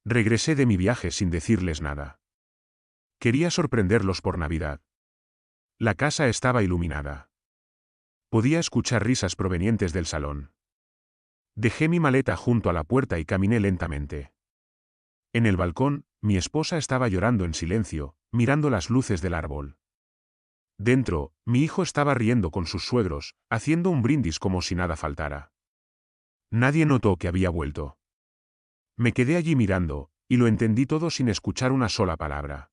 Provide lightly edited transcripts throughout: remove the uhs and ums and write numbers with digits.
Regresé de mi viaje sin decirles nada. Quería sorprenderlos por Navidad. La casa estaba iluminada. Podía escuchar risas provenientes del salón. Dejé mi maleta junto a la puerta y caminé lentamente. En el balcón, mi esposa estaba llorando en silencio, mirando las luces del árbol. Dentro, mi hijo estaba riendo con sus suegros, haciendo un brindis como si nada faltara. Nadie notó que había vuelto. Me quedé allí mirando, y lo entendí todo sin escuchar una sola palabra.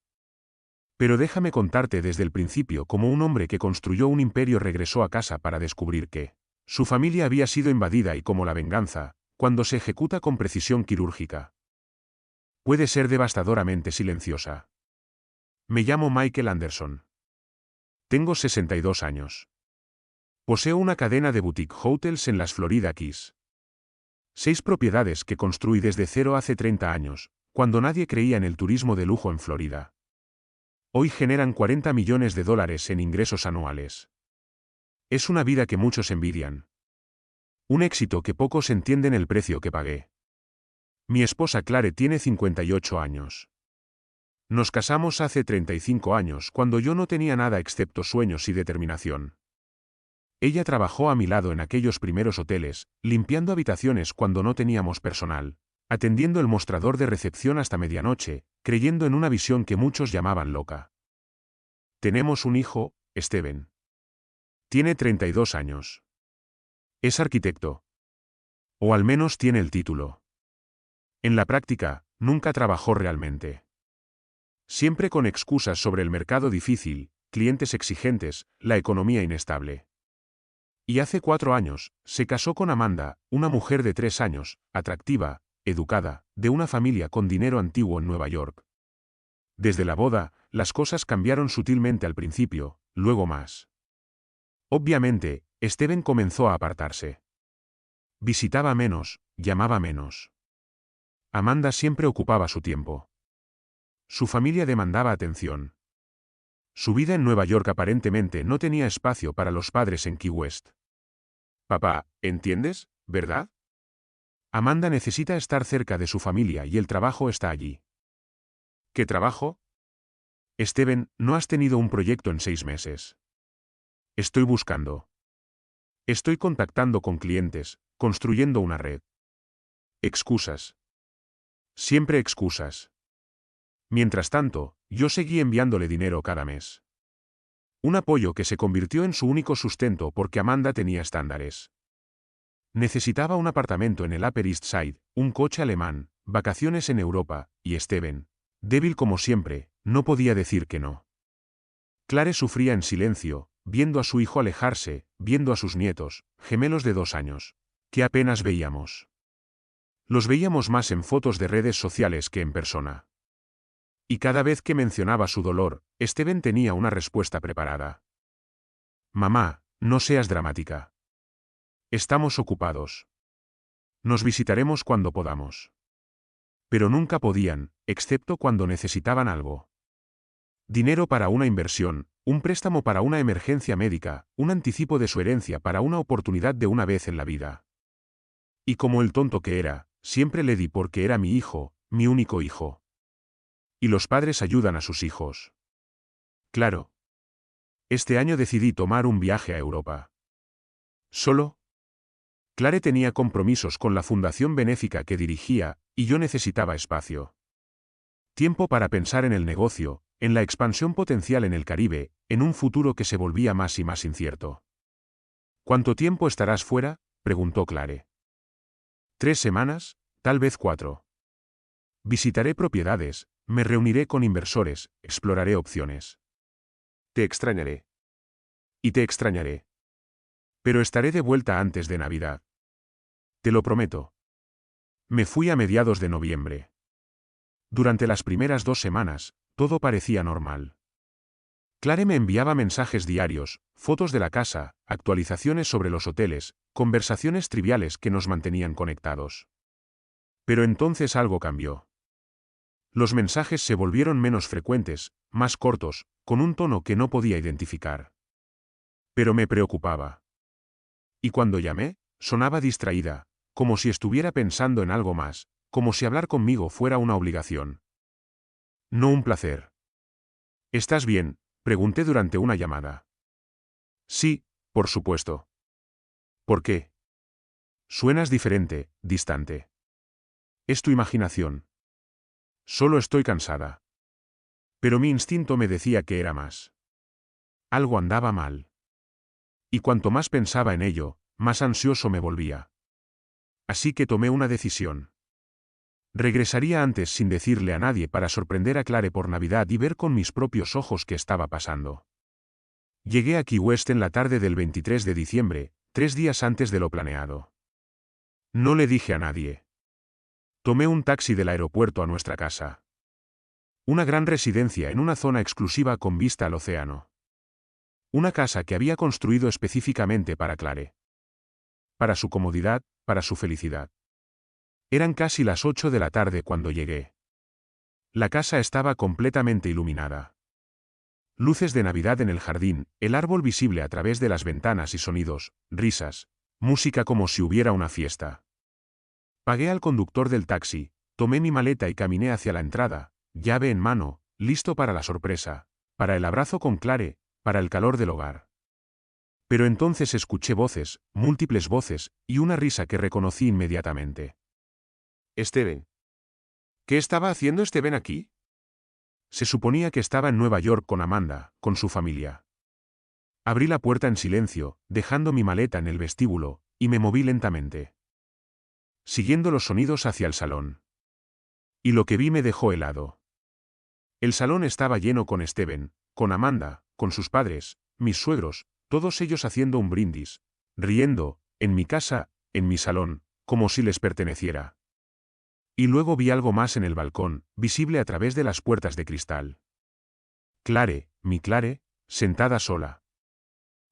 Pero déjame contarte desde el principio cómo un hombre que construyó un imperio regresó a casa para descubrir que su familia había sido invadida y cómo la venganza, cuando se ejecuta con precisión quirúrgica, puede ser devastadoramente silenciosa. Me llamo Michael Anderson. Tengo 62 años. Poseo una cadena de boutique hotels en las Florida Keys. 6 propiedades que construí desde cero hace 30 años, cuando nadie creía en el turismo de lujo en Florida. Hoy generan $40 millones en ingresos anuales. Es una vida que muchos envidian. Un éxito que pocos entienden el precio que pagué. Mi esposa Clare tiene 58 años. Nos casamos hace 35 años cuando yo no tenía nada excepto sueños y determinación. Ella trabajó a mi lado en aquellos primeros hoteles, limpiando habitaciones cuando no teníamos personal, atendiendo el mostrador de recepción hasta medianoche, creyendo en una visión que muchos llamaban loca. Tenemos un hijo, Steven. Tiene 32 años. Es arquitecto. O al menos tiene el título. En la práctica, nunca trabajó realmente. Siempre con excusas sobre el mercado difícil, clientes exigentes, la economía inestable. Y hace 4 años, se casó con Amanda, una mujer de 3 años, atractiva, educada, de una familia con dinero antiguo en Nueva York. Desde la boda, las cosas cambiaron sutilmente al principio, luego más. Obviamente, Steven comenzó a apartarse. Visitaba menos, llamaba menos. Amanda siempre ocupaba su tiempo. Su familia demandaba atención. Su vida en Nueva York aparentemente no tenía espacio para los padres en Key West. Papá, ¿entiendes, verdad? Amanda necesita estar cerca de su familia y el trabajo está allí. ¿Qué trabajo? Steven, no has tenido un proyecto en 6 meses. Estoy buscando. Estoy contactando con clientes, construyendo una red. Excusas. Siempre excusas. Mientras tanto, yo seguí enviándole dinero cada mes. Un apoyo que se convirtió en su único sustento porque Amanda tenía estándares. Necesitaba un apartamento en el Upper East Side, un coche alemán, vacaciones en Europa, y Steven, débil como siempre, no podía decir que no. Clare sufría en silencio, viendo a su hijo alejarse, viendo a sus nietos, gemelos de 2 años, que apenas veíamos. Los veíamos más en fotos de redes sociales que en persona. Y cada vez que mencionaba su dolor, Steven tenía una respuesta preparada. Mamá, no seas dramática. Estamos ocupados. Nos visitaremos cuando podamos. Pero nunca podían, excepto cuando necesitaban algo. Dinero para una inversión, un préstamo para una emergencia médica, un anticipo de su herencia para una oportunidad de una vez en la vida. Y como el tonto que era, siempre le di porque era mi hijo, mi único hijo. Y los padres ayudan a sus hijos. Claro. Este año decidí tomar un viaje a Europa. ¿Solo? Clare tenía compromisos con la fundación benéfica que dirigía, y yo necesitaba espacio. Tiempo para pensar en el negocio, en la expansión potencial en el Caribe, en un futuro que se volvía más y más incierto. ¿Cuánto tiempo estarás fuera?, preguntó Clare. 3 semanas, tal vez 4. Visitaré propiedades, me reuniré con inversores, exploraré opciones. Te extrañaré. Y te extrañaré. Pero estaré de vuelta antes de Navidad. Te lo prometo. Me fui a mediados de noviembre. Durante las primeras 2 semanas, todo parecía normal. Clare me enviaba mensajes diarios, fotos de la casa, actualizaciones sobre los hoteles, conversaciones triviales que nos mantenían conectados. Pero entonces algo cambió. Los mensajes se volvieron menos frecuentes, más cortos, con un tono que no podía identificar. Pero me preocupaba. Y cuando llamé, sonaba distraída, como si estuviera pensando en algo más, como si hablar conmigo fuera una obligación. No un placer. ¿Estás bien?, pregunté durante una llamada. Sí, por supuesto. ¿Por qué? Suenas diferente, distante. Es tu imaginación. Solo estoy cansada. Pero mi instinto me decía que era más. Algo andaba mal. Y cuanto más pensaba en ello, más ansioso me volvía. Así que tomé una decisión. Regresaría antes sin decirle a nadie para sorprender a Clare por Navidad y ver con mis propios ojos qué estaba pasando. Llegué a Key West en la tarde del 23 de diciembre, 3 días antes de lo planeado. No le dije a nadie. Tomé un taxi del aeropuerto a nuestra casa. Una gran residencia en una zona exclusiva con vista al océano. Una casa que había construido específicamente para Clare. Para su comodidad, para su felicidad. Eran casi las 8 de la tarde cuando llegué. La casa estaba completamente iluminada. Luces de Navidad en el jardín, el árbol visible a través de las ventanas y sonidos, risas, música como si hubiera una fiesta. Pagué al conductor del taxi, tomé mi maleta y caminé hacia la entrada, llave en mano, listo para la sorpresa, para el abrazo con Clare, para el calor del hogar. Pero entonces escuché voces, múltiples voces, y una risa que reconocí inmediatamente. Steven. ¿Qué estaba haciendo Steven aquí? Se suponía que estaba en Nueva York con Amanda, con su familia. Abrí la puerta en silencio, dejando mi maleta en el vestíbulo, y me moví lentamente, siguiendo los sonidos hacia el salón. Y lo que vi me dejó helado. El salón estaba lleno con Steven, con Amanda, con sus padres, mis suegros, todos ellos haciendo un brindis, riendo, en mi casa, en mi salón, como si les perteneciera. Y luego vi algo más en el balcón, visible a través de las puertas de cristal. Clare, mi Clare, sentada sola.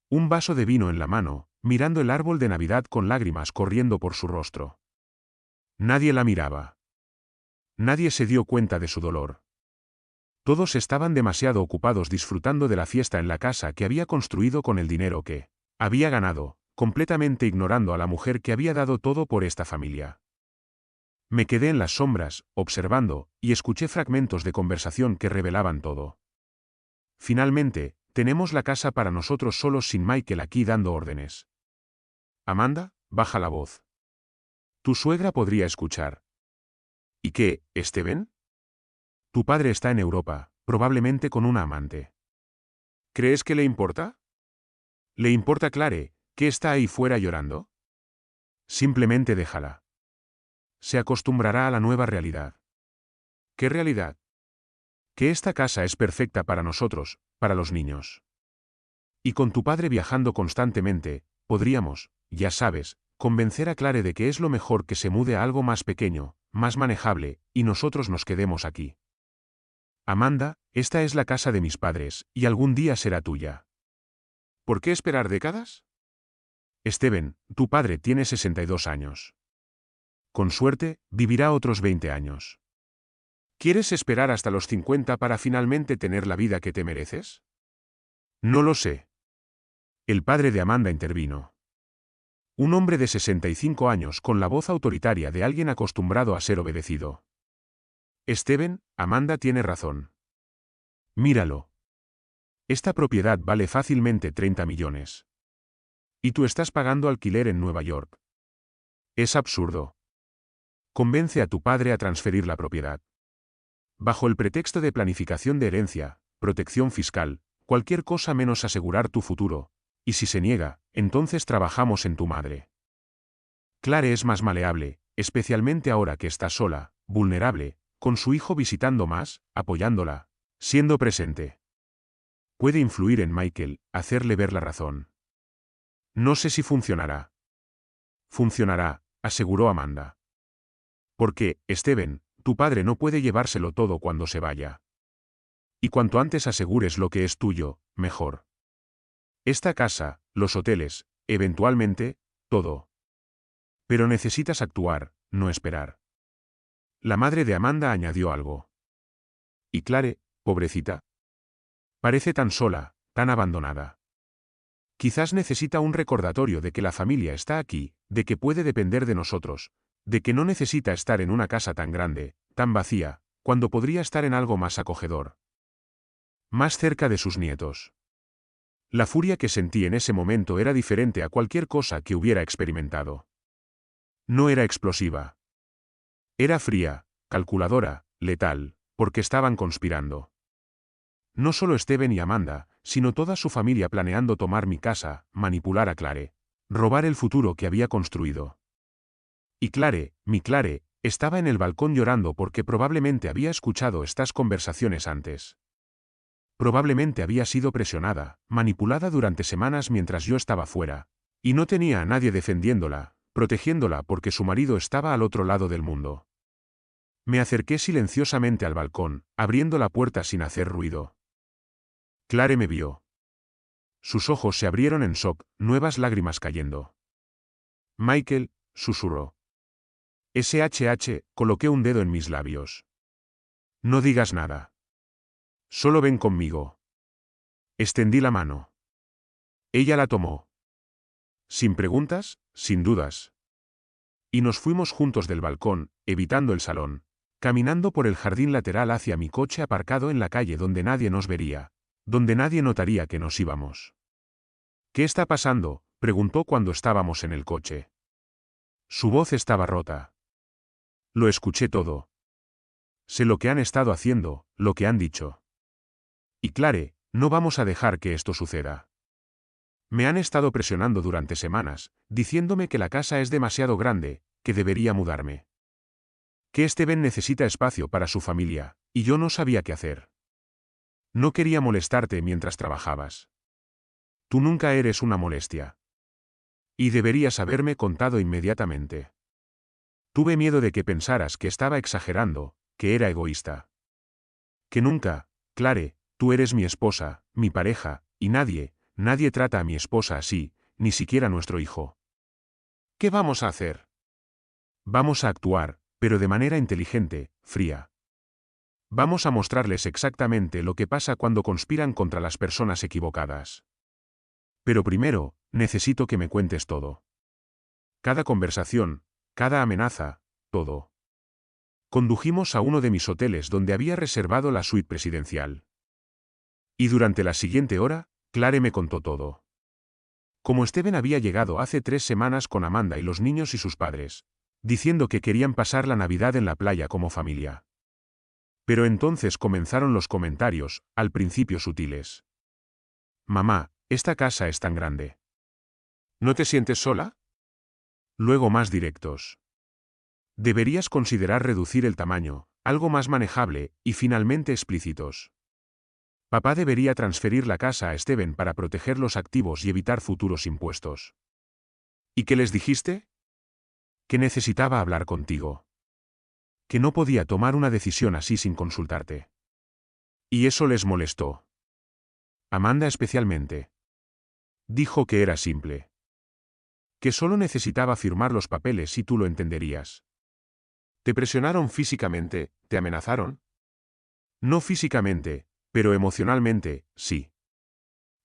Un vaso de vino en la mano, mirando el árbol de Navidad con lágrimas corriendo por su rostro. Nadie la miraba. Nadie se dio cuenta de su dolor. Todos estaban demasiado ocupados disfrutando de la fiesta en la casa que había construido con el dinero que había ganado, completamente ignorando a la mujer que había dado todo por esta familia. Me quedé en las sombras, observando, y escuché fragmentos de conversación que revelaban todo. Finalmente, tenemos la casa para nosotros solos sin Michael aquí dando órdenes. Amanda, baja la voz. Tu suegra podría escuchar. ¿Y qué, Steven? Tu padre está en Europa, probablemente con una amante. ¿Crees que le importa? ¿Le importa Clare, que está ahí fuera llorando? Simplemente déjala. Se acostumbrará a la nueva realidad. ¿Qué realidad? Que esta casa es perfecta para nosotros, para los niños. Y con tu padre viajando constantemente, podríamos, ya sabes, convencer a Clare de que es lo mejor que se mude a algo más pequeño, más manejable, y nosotros nos quedemos aquí. Amanda, esta es la casa de mis padres, y algún día será tuya. ¿Por qué esperar décadas? Steven, tu padre tiene 62 años. Con suerte, vivirá otros 20 años. ¿Quieres esperar hasta los 50 para finalmente tener la vida que te mereces? No lo sé. El padre de Amanda intervino. Un hombre de 65 años con la voz autoritaria de alguien acostumbrado a ser obedecido. Steven, Amanda tiene razón. Míralo. Esta propiedad vale fácilmente 30 millones. Y tú estás pagando alquiler en Nueva York. Es absurdo. Convence a tu padre a transferir la propiedad. Bajo el pretexto de planificación de herencia, protección fiscal, cualquier cosa menos asegurar tu futuro, y si se niega, entonces trabajamos en tu madre. Clare es más maleable, especialmente ahora que está sola, vulnerable, con su hijo visitando más, apoyándola, siendo presente. Puede influir en Michael, hacerle ver la razón. No sé si funcionará. Funcionará, aseguró Amanda. Porque, Steven, tu padre no puede llevárselo todo cuando se vaya. Y cuanto antes asegures lo que es tuyo, mejor. Esta casa, los hoteles, eventualmente, todo. Pero necesitas actuar, no esperar. La madre de Amanda añadió algo. Y Clare, pobrecita. Parece tan sola, tan abandonada. Quizás necesita un recordatorio de que la familia está aquí, de que puede depender de nosotros, de que no necesita estar en una casa tan grande, tan vacía, cuando podría estar en algo más acogedor. Más cerca de sus nietos. La furia que sentí en ese momento era diferente a cualquier cosa que hubiera experimentado. No era explosiva. Era fría, calculadora, letal, porque estaban conspirando. No solo Steven y Amanda, sino toda su familia planeando tomar mi casa, manipular a Clare, robar el futuro que había construido. Y Clare, mi Clare, estaba en el balcón llorando porque probablemente había escuchado estas conversaciones antes. Probablemente había sido presionada, manipulada durante semanas mientras yo estaba fuera, y no tenía a nadie defendiéndola, protegiéndola porque su marido estaba al otro lado del mundo. Me acerqué silenciosamente al balcón, abriendo la puerta sin hacer ruido. Clare me vio. Sus ojos se abrieron en shock, nuevas lágrimas cayendo. Michael, susurró. SHH, coloqué un dedo en mis labios. No digas nada. Solo ven conmigo. Extendí la mano. Ella la tomó. Sin preguntas, sin dudas. Y nos fuimos juntos del balcón, evitando el salón, caminando por el jardín lateral hacia mi coche aparcado en la calle donde nadie nos vería, donde nadie notaría que nos íbamos. ¿Qué está pasando?, preguntó cuando estábamos en el coche. Su voz estaba rota. Lo escuché todo. Sé lo que han estado haciendo, lo que han dicho. Y Clare, no vamos a dejar que esto suceda. Me han estado presionando durante semanas, diciéndome que la casa es demasiado grande, que debería mudarme. Que Steven necesita espacio para su familia, y yo no sabía qué hacer. No quería molestarte mientras trabajabas. Tú nunca eres una molestia. Y deberías haberme contado inmediatamente. Tuve miedo de que pensaras que estaba exagerando, que era egoísta. Que nunca, Clare, tú eres mi esposa, mi pareja, y nadie trata a mi esposa así, ni siquiera nuestro hijo. ¿Qué vamos a hacer? Vamos a actuar, pero de manera inteligente, fría. Vamos a mostrarles exactamente lo que pasa cuando conspiran contra las personas equivocadas. Pero primero, necesito que me cuentes todo. Cada conversación, cada amenaza, todo. Condujimos a uno de mis hoteles donde había reservado la suite presidencial. Y durante la siguiente hora, Clare me contó todo. Como Steven había llegado hace 3 semanas con Amanda y los niños y sus padres, diciendo que querían pasar la Navidad en la playa como familia. Pero entonces comenzaron los comentarios, al principio sutiles. Mamá, esta casa es tan grande. ¿No te sientes sola? Luego más directos. Deberías considerar reducir el tamaño, algo más manejable, y finalmente explícitos. Papá debería transferir la casa a Steven para proteger los activos y evitar futuros impuestos. ¿Y qué les dijiste? Que necesitaba hablar contigo. Que no podía tomar una decisión así sin consultarte. Y eso les molestó. Amanda especialmente. Dijo que era simple. Que solo necesitaba firmar los papeles y tú lo entenderías. ¿Te presionaron físicamente, te amenazaron? No físicamente, pero emocionalmente, sí.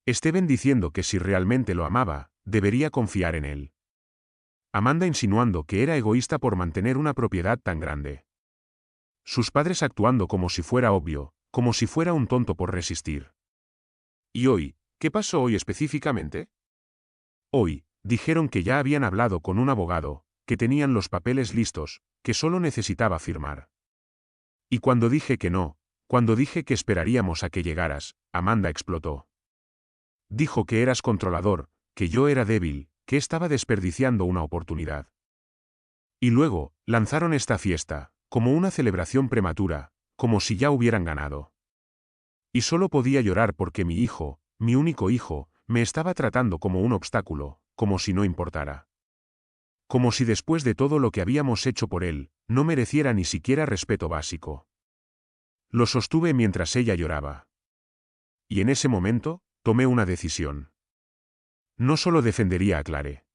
Steven diciendo que si realmente lo amaba, debería confiar en él. Amanda insinuando que era egoísta por mantener una propiedad tan grande. Sus padres actuando como si fuera obvio, como si fuera un tonto por resistir. ¿Y hoy, qué pasó hoy específicamente? Hoy, dijeron que ya habían hablado con un abogado, que tenían los papeles listos, que solo necesitaba firmar. Y cuando dije que no, cuando dije que esperaríamos a que llegaras, Amanda explotó. Dijo que eras controlador, que yo era débil, que estaba desperdiciando una oportunidad. Y luego, lanzaron esta fiesta, como una celebración prematura, como si ya hubieran ganado. Y solo podía llorar porque mi hijo, mi único hijo, me estaba tratando como un obstáculo, como si no importara. Como si después de todo lo que habíamos hecho por él, no mereciera ni siquiera respeto básico. Lo sostuve mientras ella lloraba. Y en ese momento, tomé una decisión. No solo defendería a Clare.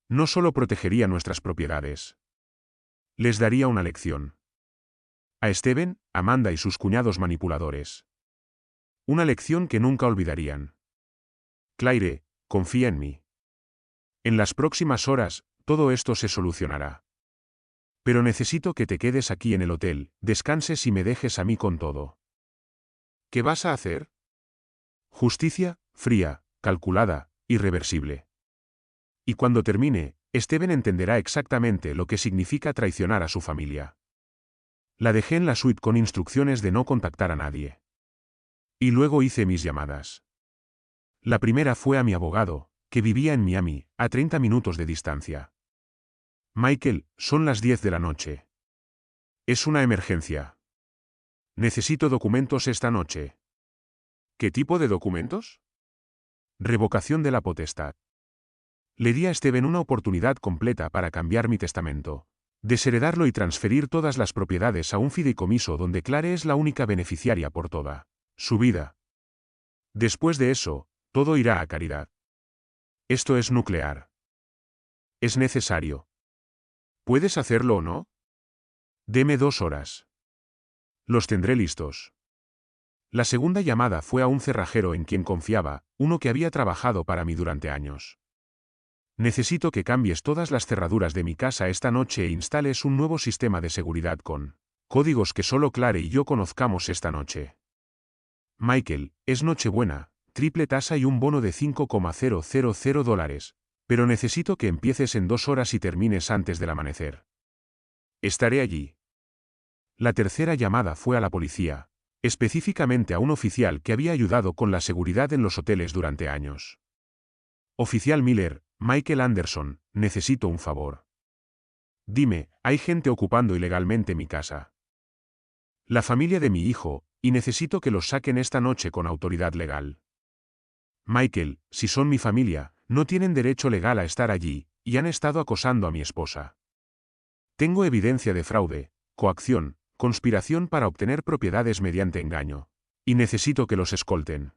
No solo protegería nuestras propiedades. Les daría una lección. A Steven, Amanda y sus cuñados manipuladores. Una lección que nunca olvidarían. Claire, confía en mí. En las próximas horas, todo esto se solucionará. Pero necesito que te quedes aquí en el hotel, descanses y me dejes a mí con todo. ¿Qué vas a hacer? Justicia, fría, calculada, irreversible. Y cuando termine, Steven entenderá exactamente lo que significa traicionar a su familia. La dejé en la suite con instrucciones de no contactar a nadie. Y luego hice mis llamadas. La primera fue a mi abogado, que vivía en Miami, a 30 minutos de distancia. Michael, son las 10 de la noche. Es una emergencia. Necesito documentos esta noche. ¿Qué tipo de documentos? Revocación de la potestad. Le di a Steven una oportunidad completa para cambiar mi testamento, desheredarlo y transferir todas las propiedades a un fideicomiso donde Clare es la única beneficiaria por toda su vida. Después de eso, todo irá a caridad. Esto es nuclear. Es necesario. ¿Puedes hacerlo o no? Deme 2 horas. Los tendré listos. La segunda llamada fue a un cerrajero en quien confiaba, uno que había trabajado para mí durante años. Necesito que cambies todas las cerraduras de mi casa esta noche e instales un nuevo sistema de seguridad con códigos que solo Clare y yo conozcamos esta noche. Michael, es Nochebuena, triple tasa y un bono de $5,000, pero necesito que empieces en 2 horas y termines antes del amanecer. Estaré allí. La tercera llamada fue a la policía, específicamente a un oficial que había ayudado con la seguridad en los hoteles durante años. Oficial Miller, Michael Anderson, necesito un favor. Dime, hay gente ocupando ilegalmente mi casa. La familia de mi hijo, y necesito que los saquen esta noche con autoridad legal. Michael, si son mi familia, no tienen derecho legal a estar allí, y han estado acosando a mi esposa. Tengo evidencia de fraude, coacción, conspiración para obtener propiedades mediante engaño. Y necesito que los escolten.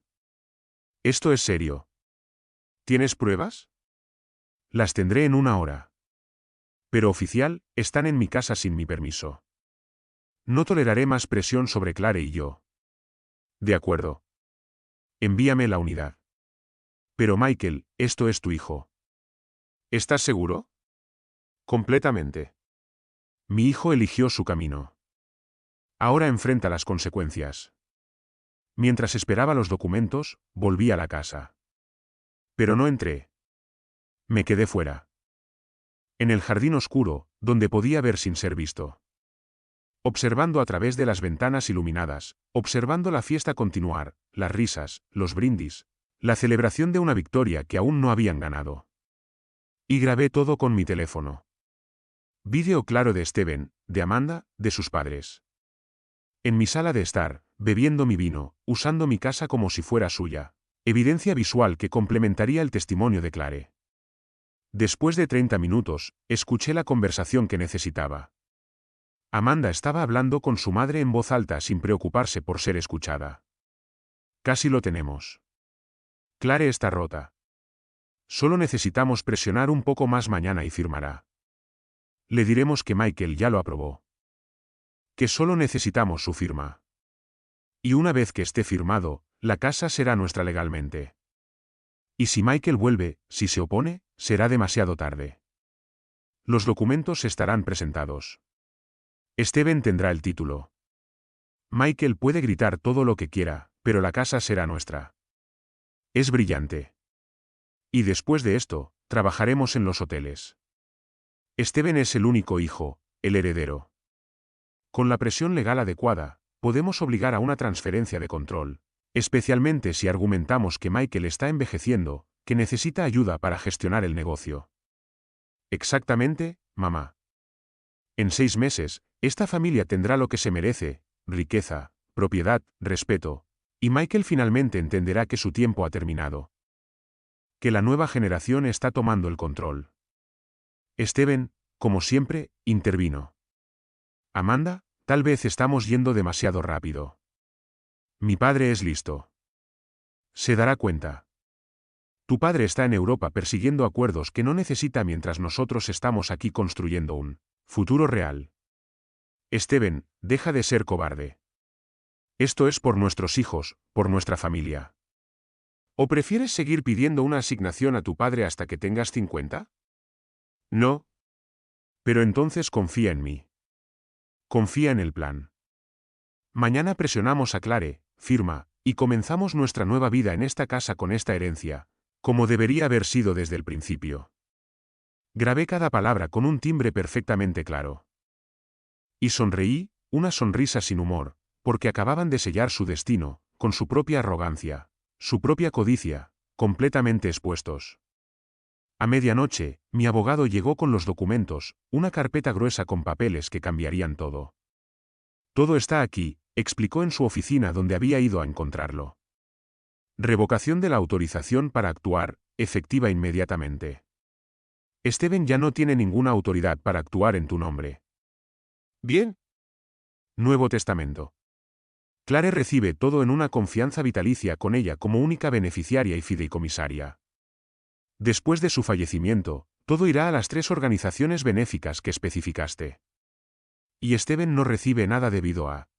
Esto es serio. ¿Tienes pruebas? Las tendré en 1 hora. Pero oficial, están en mi casa sin mi permiso. No toleraré más presión sobre Clare y yo. De acuerdo. Envíame la unidad. Pero Michael, esto es tu hijo. ¿Estás seguro? Completamente. Mi hijo eligió su camino. Ahora enfrenta las consecuencias. Mientras esperaba los documentos, volví a la casa. Pero no entré. Me quedé fuera. En el jardín oscuro, donde podía ver sin ser visto. Observando a través de las ventanas iluminadas, observando la fiesta continuar, las risas, los brindis, la celebración de una victoria que aún no habían ganado. Y grabé todo con mi teléfono. Vídeo claro de Steven, de Amanda, de sus padres. En mi sala de estar, bebiendo mi vino, usando mi casa como si fuera suya. Evidencia visual que complementaría el testimonio de Clare. Después de 30 minutos, escuché la conversación que necesitaba. Amanda estaba hablando con su madre en voz alta sin preocuparse por ser escuchada. Casi lo tenemos. Clare está rota. Solo necesitamos presionar un poco más mañana y firmará. Le diremos que Michael ya lo aprobó. Que solo necesitamos su firma. Y una vez que esté firmado, la casa será nuestra legalmente. Y si Michael vuelve, si se opone, será demasiado tarde. Los documentos estarán presentados. Steven tendrá el título. Michael puede gritar todo lo que quiera, pero la casa será nuestra. Es brillante. Y después de esto, trabajaremos en los hoteles. Steven es el único hijo, el heredero. Con la presión legal adecuada, podemos obligar a una transferencia de control, especialmente si argumentamos que Michael está envejeciendo, que necesita ayuda para gestionar el negocio. Exactamente, mamá. En 6 meses, esta familia tendrá lo que se merece: riqueza, propiedad, respeto, y Michael finalmente entenderá que su tiempo ha terminado. Que la nueva generación está tomando el control. Steven, como siempre, intervino. Amanda, tal vez estamos yendo demasiado rápido. Mi padre es listo. Se dará cuenta. Tu padre está en Europa persiguiendo acuerdos que no necesita mientras nosotros estamos aquí construyendo un futuro real. Steven, deja de ser cobarde. Esto es por nuestros hijos, por nuestra familia. ¿O prefieres seguir pidiendo una asignación a tu padre hasta que tengas 50? No. Pero entonces confía en mí. Confía en el plan. Mañana presionamos a Clare, firma, y comenzamos nuestra nueva vida en esta casa con esta herencia, como debería haber sido desde el principio. Grabé cada palabra con un timbre perfectamente claro. Y sonreí, una sonrisa sin humor, porque acababan de sellar su destino, con su propia arrogancia, su propia codicia, completamente expuestos. A medianoche, mi abogado llegó con los documentos, una carpeta gruesa con papeles que cambiarían todo. Todo está aquí, explicó en su oficina donde había ido a encontrarlo. Revocación de la autorización para actuar, efectiva inmediatamente. Steven ya no tiene ninguna autoridad para actuar en tu nombre. Bien. Nuevo Testamento. Clare recibe todo en una confianza vitalicia con ella como única beneficiaria y fideicomisaria. Después de su fallecimiento, todo irá a las 3 organizaciones benéficas que especificaste. Y Steven no recibe nada debido a...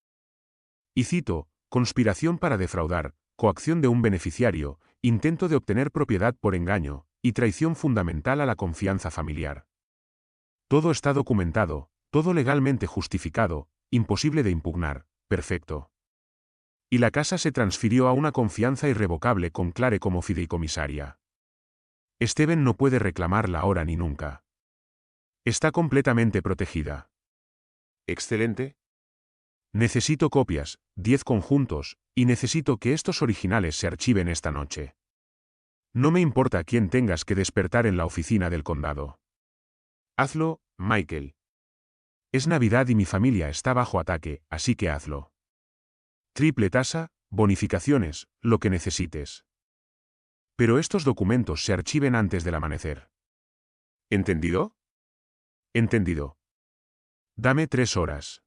Y cito, conspiración para defraudar, coacción de un beneficiario, intento de obtener propiedad por engaño, y traición fundamental a la confianza familiar. Todo está documentado, todo legalmente justificado, imposible de impugnar, perfecto. Y la casa se transfirió a una confianza irrevocable con Clare como fideicomisaria. Steven no puede reclamarla ahora ni nunca. Está completamente protegida. Excelente. Necesito copias, 10 conjuntos, y necesito que estos originales se archiven esta noche. No me importa a quién tengas que despertar en la oficina del condado. Hazlo, Michael. Es Navidad y mi familia está bajo ataque, así que hazlo. Triple tasa, bonificaciones, lo que necesites. Pero estos documentos se archiven antes del amanecer. ¿Entendido? Entendido. Dame 3 horas.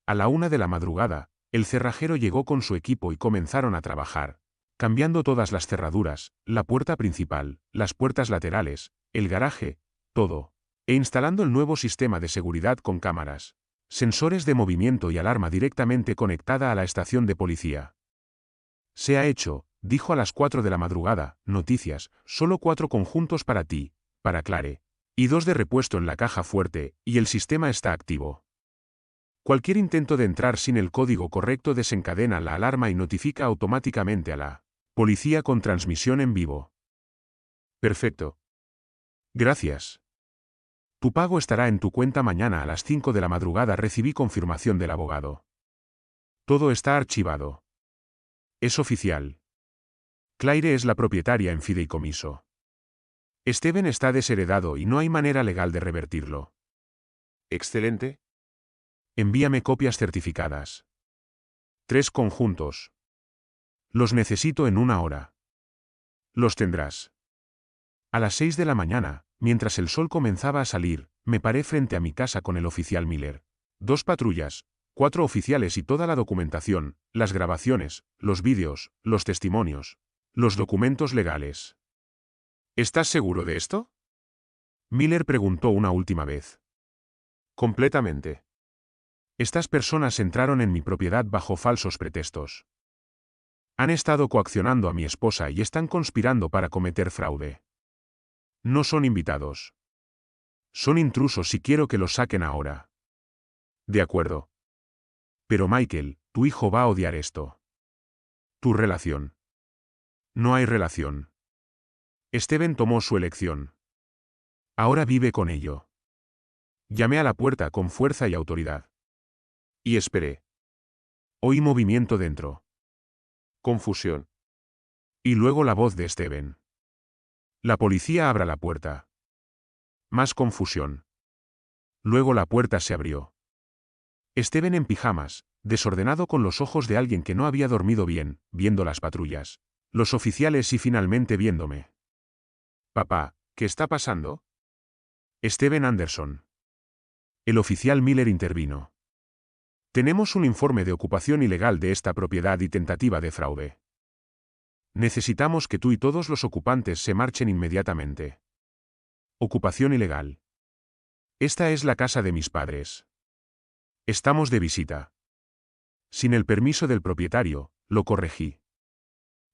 A la 1 de la madrugada, el cerrajero llegó con su equipo y comenzaron a trabajar, cambiando todas las cerraduras, la puerta principal, las puertas laterales, el garaje, todo, e instalando el nuevo sistema de seguridad con cámaras, sensores de movimiento y alarma directamente conectada a la estación de policía. Se ha hecho, dijo a las 4 de la madrugada, noticias, solo 4 conjuntos para ti, para Clare, y 2 de repuesto en la caja fuerte, y el sistema está activo. Cualquier intento de entrar sin el código correcto desencadena la alarma y notifica automáticamente a la policía con transmisión en vivo. Perfecto. Gracias. Tu pago estará en tu cuenta mañana a las 5 de la madrugada. Recibí confirmación del abogado. Todo está archivado. Es oficial. Claire es la propietaria en fideicomiso. Steven está desheredado y no hay manera legal de revertirlo. Excelente. Envíame copias certificadas. 3 conjuntos. Los necesito en 1 hora. Los tendrás. A las 6 de la mañana, mientras el sol comenzaba a salir, me paré frente a mi casa con el oficial Miller. 2 patrullas, 4 oficiales y toda la documentación, las grabaciones, los vídeos, los testimonios, los documentos legales. ¿Estás seguro de esto? Miller preguntó una última vez. Completamente. Estas personas entraron en mi propiedad bajo falsos pretextos. Han estado coaccionando a mi esposa y están conspirando para cometer fraude. No son invitados. Son intrusos y quiero que los saquen ahora. De acuerdo. Pero Michael, tu hijo va a odiar esto. Tu relación. No hay relación. Steven tomó su elección. Ahora vive con ello. Llamé a la puerta con fuerza y autoridad. Y esperé. Oí movimiento dentro. Confusión. Y luego la voz de Steven. La policía abra la puerta. Más confusión. Luego la puerta se abrió. Steven en pijamas, desordenado con los ojos de alguien que no había dormido bien, viendo las patrullas, los oficiales y finalmente viéndome. Papá, ¿qué está pasando? Steven Anderson. El oficial Miller intervino. Tenemos un informe de ocupación ilegal de esta propiedad y tentativa de fraude. Necesitamos que tú y todos los ocupantes se marchen inmediatamente. Ocupación ilegal. Esta es la casa de mis padres. Estamos de visita. Sin el permiso del propietario, lo corregí.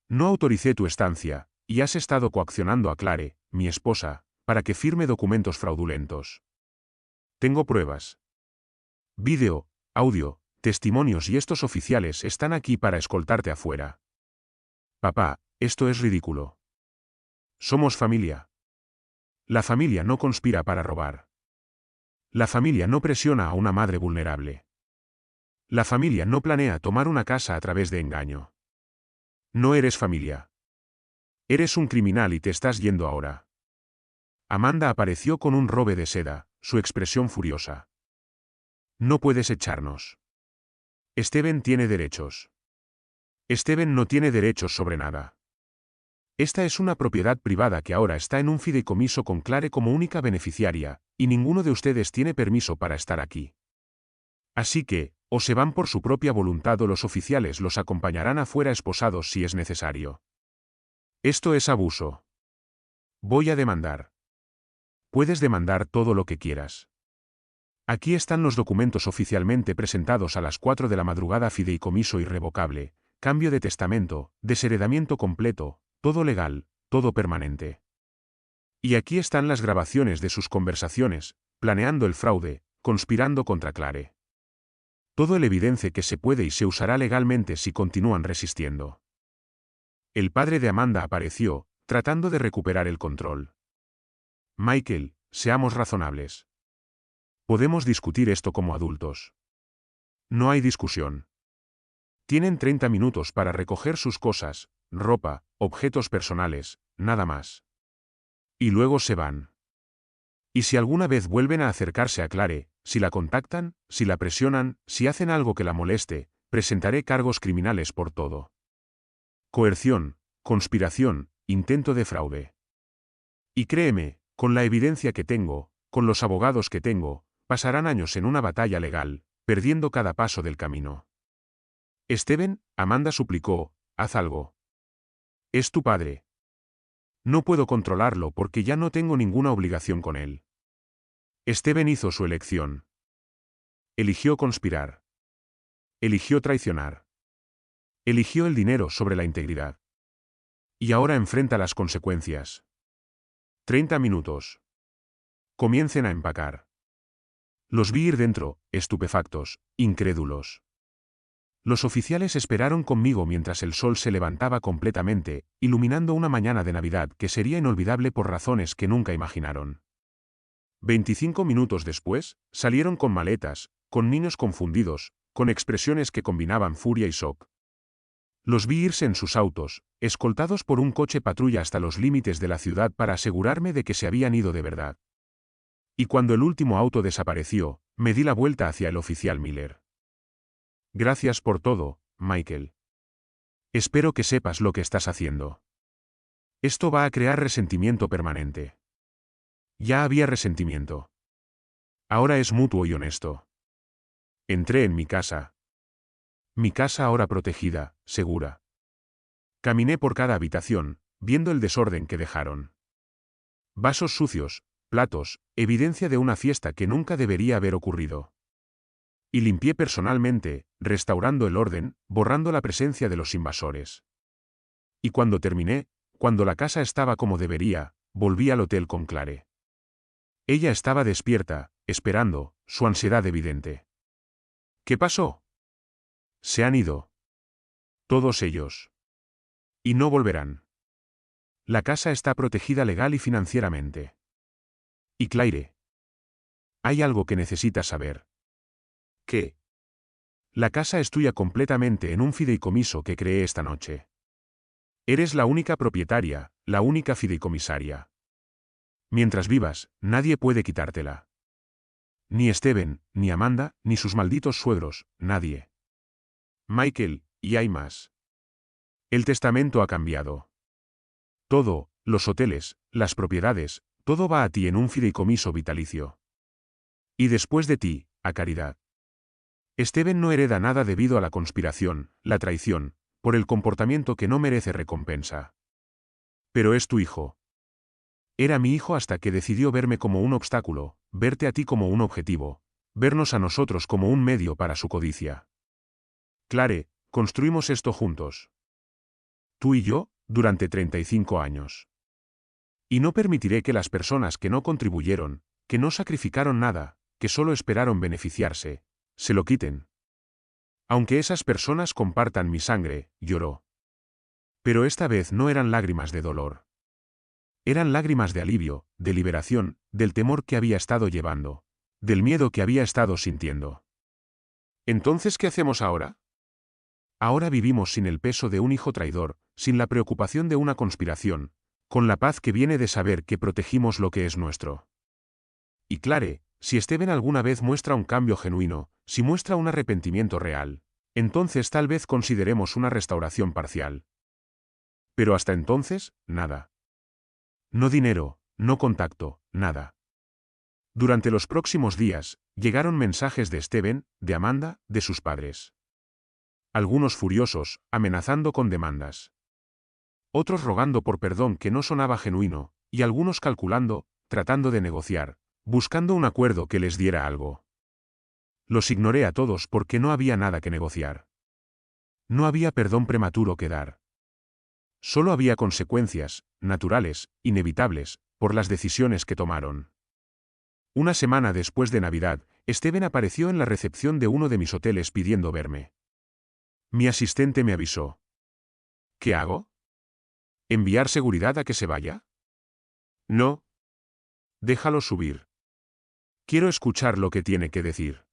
No autoricé tu estancia, y has estado coaccionando a Clare, mi esposa, para que firme documentos fraudulentos. Tengo pruebas. Vídeo, audio, testimonios y estos oficiales están aquí para escoltarte afuera. Papá, esto es ridículo. Somos familia. La familia no conspira para robar. La familia no presiona a una madre vulnerable. La familia no planea tomar una casa a través de engaño. No eres familia. Eres un criminal y te estás yendo ahora. Amanda apareció con un robe de seda, su expresión furiosa. No puedes echarnos. Steven tiene derechos. Steven no tiene derechos sobre nada. Esta es una propiedad privada que ahora está en un fideicomiso con Clare como única beneficiaria, y ninguno de ustedes tiene permiso para estar aquí. Así que, o se van por su propia voluntad o los oficiales los acompañarán afuera esposados si es necesario. Esto es abuso. Voy a demandar. Puedes demandar todo lo que quieras. Aquí están los documentos oficialmente presentados a las 4 de la madrugada: fideicomiso irrevocable, cambio de testamento, desheredamiento completo, todo legal, todo permanente. Y aquí están las grabaciones de sus conversaciones, planeando el fraude, conspirando contra Clare. Todo el evidencia que se puede y se usará legalmente si continúan resistiendo. El padre de Amanda apareció, tratando de recuperar el control. Michael, seamos razonables. Podemos discutir esto como adultos. No hay discusión. Tienen 30 minutos para recoger sus cosas, ropa, objetos personales, nada más. Y luego se van. Y si alguna vez vuelven a acercarse a Clare, si la contactan, si la presionan, si hacen algo que la moleste, presentaré cargos criminales por todo. Coerción, conspiración, intento de fraude. Y créeme, con la evidencia que tengo, con los abogados que tengo, pasarán años en una batalla legal, perdiendo cada paso del camino. Steven, Amanda suplicó, haz algo. Es tu padre. No puedo controlarlo porque ya no tengo ninguna obligación con él. Steven hizo su elección. Eligió conspirar. Eligió traicionar. Eligió el dinero sobre la integridad. Y ahora enfrenta las consecuencias. 30 minutos. Comiencen a empacar. Los vi ir dentro, estupefactos, incrédulos. Los oficiales esperaron conmigo mientras el sol se levantaba completamente, iluminando una mañana de Navidad que sería inolvidable por razones que nunca imaginaron. 25 minutos después, salieron con maletas, con niños confundidos, con expresiones que combinaban furia y shock. Los vi irse en sus autos, escoltados por un coche patrulla hasta los límites de la ciudad para asegurarme de que se habían ido de verdad. Y cuando el último auto desapareció, me di la vuelta hacia el oficial Miller. Gracias por todo, Michael. Espero que sepas lo que estás haciendo. Esto va a crear resentimiento permanente. Ya había resentimiento. Ahora es mutuo y honesto. Entré en mi casa. Mi casa ahora protegida, segura. Caminé por cada habitación, viendo el desorden que dejaron. Vasos sucios, platos, evidencia de una fiesta que nunca debería haber ocurrido. Y limpié personalmente, restaurando el orden, borrando la presencia de los invasores. Y cuando terminé, cuando la casa estaba como debería, volví al hotel con Clare. Ella estaba despierta, esperando, su ansiedad evidente. ¿Qué pasó? Se han ido. Todos ellos. Y no volverán. La casa está protegida legal y financieramente. Y Claire. Hay algo que necesitas saber. ¿Qué? La casa es tuya completamente en un fideicomiso que creé esta noche. Eres la única propietaria, la única fideicomisaria. Mientras vivas, nadie puede quitártela. Ni Steven, ni Amanda, ni sus malditos suegros, nadie. Michael, y hay más. El testamento ha cambiado. Todo, los hoteles, las propiedades, todo va a ti en un fideicomiso vitalicio. Y después de ti, a caridad. Steven no hereda nada debido a la conspiración, la traición, por el comportamiento que no merece recompensa. Pero es tu hijo. Era mi hijo hasta que decidió verme como un obstáculo, verte a ti como un objetivo, vernos a nosotros como un medio para su codicia. Clare, construimos esto juntos. Tú y yo, durante 35 años. Y no permitiré que las personas que no contribuyeron, que no sacrificaron nada, que solo esperaron beneficiarse, se lo quiten. Aunque esas personas compartan mi sangre, lloró. Pero esta vez no eran lágrimas de dolor. Eran lágrimas de alivio, de liberación, del temor que había estado llevando, del miedo que había estado sintiendo. ¿Entonces qué hacemos ahora? Ahora vivimos sin el peso de un hijo traidor, sin la preocupación de una conspiración, con la paz que viene de saber que protegimos lo que es nuestro. Y Clare, si Steven alguna vez muestra un cambio genuino, si muestra un arrepentimiento real, entonces tal vez consideremos una restauración parcial. Pero hasta entonces, nada. No dinero, no contacto, nada. Durante los próximos días, llegaron mensajes de Steven, de Amanda, de sus padres. Algunos furiosos, amenazando con demandas. Otros rogando por perdón que no sonaba genuino, y algunos calculando, tratando de negociar, buscando un acuerdo que les diera algo. Los ignoré a todos porque no había nada que negociar. No había perdón prematuro que dar. Solo había consecuencias, naturales, inevitables, por las decisiones que tomaron. Una semana después de Navidad, Steven apareció en la recepción de uno de mis hoteles pidiendo verme. Mi asistente me avisó. ¿Qué hago? ¿Enviar seguridad a que se vaya? No. Déjalo subir. Quiero escuchar lo que tiene que decir.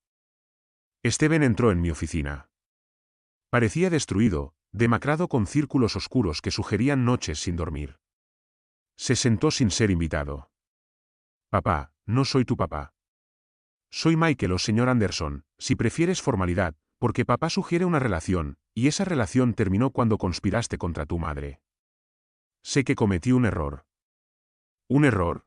Steven entró en mi oficina. Parecía destruido, demacrado con círculos oscuros que sugerían noches sin dormir. Se sentó sin ser invitado. Papá, no soy tu papá. Soy Michael o señor Anderson, si prefieres formalidad, porque papá sugiere una relación, y esa relación terminó cuando conspiraste contra tu madre. Sé que cometí un error. ¿Un error?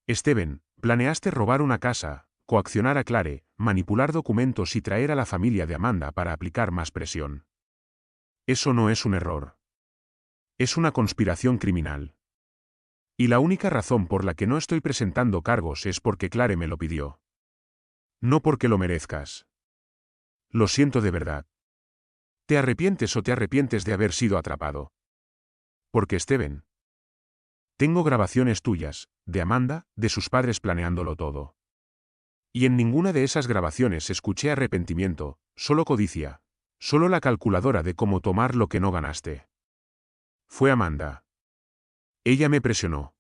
Steven, planeaste robar una casa, coaccionar a Clare, manipular documentos y traer a la familia de Amanda para aplicar más presión. Eso no es un error. Es una conspiración criminal. Y la única razón por la que no estoy presentando cargos es porque Clare me lo pidió. No porque lo merezcas. Lo siento de verdad. ¿Te arrepientes o te arrepientes de haber sido atrapado? Porque Steven. Tengo grabaciones tuyas, de Amanda, de sus padres planeándolo todo. Y en ninguna de esas grabaciones escuché arrepentimiento, solo codicia, solo la calculadora de cómo tomar lo que no ganaste. Fue Amanda. Ella me presionó.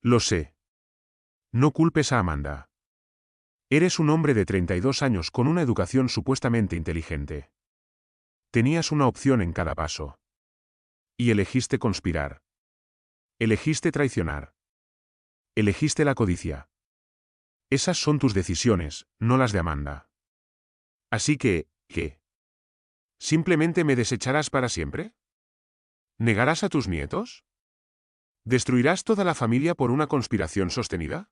Lo sé. No culpes a Amanda. Eres un hombre de 32 años con una educación supuestamente inteligente. Tenías una opción en cada paso. Y elegiste conspirar. Elegiste traicionar. Elegiste la codicia. Esas son tus decisiones, no las de Amanda. Así que, ¿qué? ¿Simplemente me desecharás para siempre? ¿Negarás a tus nietos? ¿Destruirás toda la familia por una conspiración sostenida?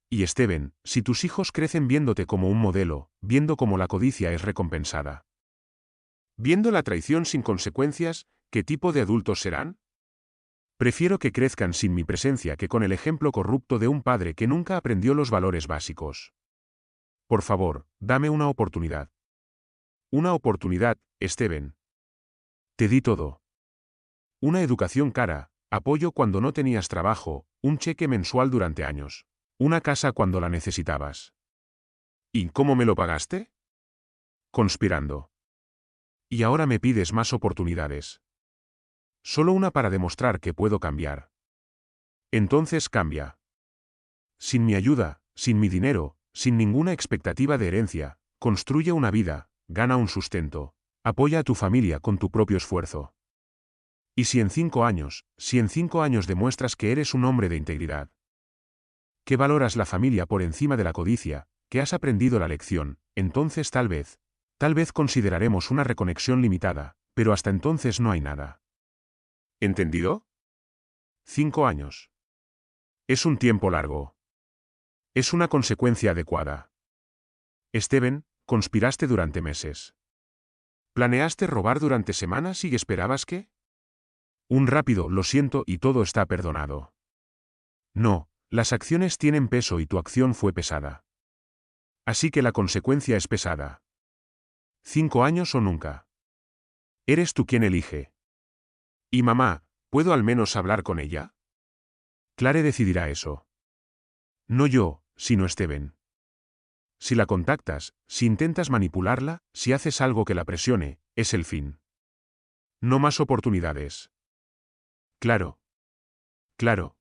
Y Steven, si tus hijos crecen viéndote como un modelo, viendo cómo la codicia es recompensada, viendo la traición sin consecuencias, ¿qué tipo de adultos serán? Prefiero que crezcan sin mi presencia que con el ejemplo corrupto de un padre que nunca aprendió los valores básicos. Por favor, dame una oportunidad. Una oportunidad, Steven. Te di todo. Una educación cara, apoyo cuando no tenías trabajo, un cheque mensual durante años. Una casa cuando la necesitabas. ¿Y cómo me lo pagaste? Conspirando. Y ahora me pides más oportunidades. Solo una para demostrar que puedo cambiar. Entonces cambia. Sin mi ayuda, sin mi dinero, sin ninguna expectativa de herencia, construye una vida, gana un sustento, apoya a tu familia con tu propio esfuerzo. Y si en 5 años demuestras que eres un hombre de integridad, que valoras la familia por encima de la codicia, que has aprendido la lección, entonces tal vez consideraremos una reconexión limitada, pero hasta entonces no hay nada. ¿Entendido? 5 años. Es un tiempo largo. Es una consecuencia adecuada. Steven, conspiraste durante meses. ¿Planeaste robar durante semanas y esperabas que? Un rápido lo siento y todo está perdonado. No, las acciones tienen peso y tu acción fue pesada. Así que la consecuencia es pesada. 5 años o nunca. Eres tú quien elige. Y mamá, ¿puedo al menos hablar con ella? Clare decidirá eso. No yo, sino Steven. Si la contactas, si intentas manipularla, si haces algo que la presione, es el fin. No más oportunidades. Claro. Claro.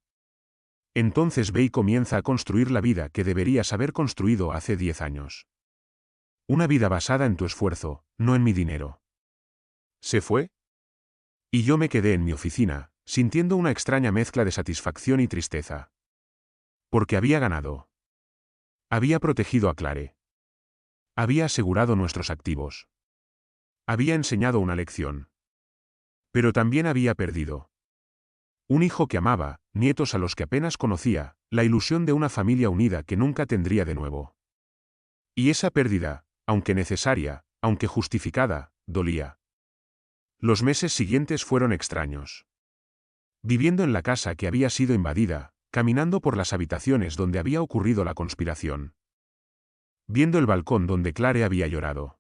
Entonces ve y comienza a construir la vida que deberías haber construido hace 10 años. Una vida basada en tu esfuerzo, no en mi dinero. ¿Se fue? Y yo me quedé en mi oficina, sintiendo una extraña mezcla de satisfacción y tristeza. Porque había ganado. Había protegido a Clare. Había asegurado nuestros activos. Había enseñado una lección. Pero también había perdido. Un hijo que amaba, nietos a los que apenas conocía, la ilusión de una familia unida que nunca tendría de nuevo. Y esa pérdida, aunque necesaria, aunque justificada, dolía. Los meses siguientes fueron extraños. Viviendo en la casa que había sido invadida, caminando por las habitaciones donde había ocurrido la conspiración. Viendo el balcón donde Clare había llorado.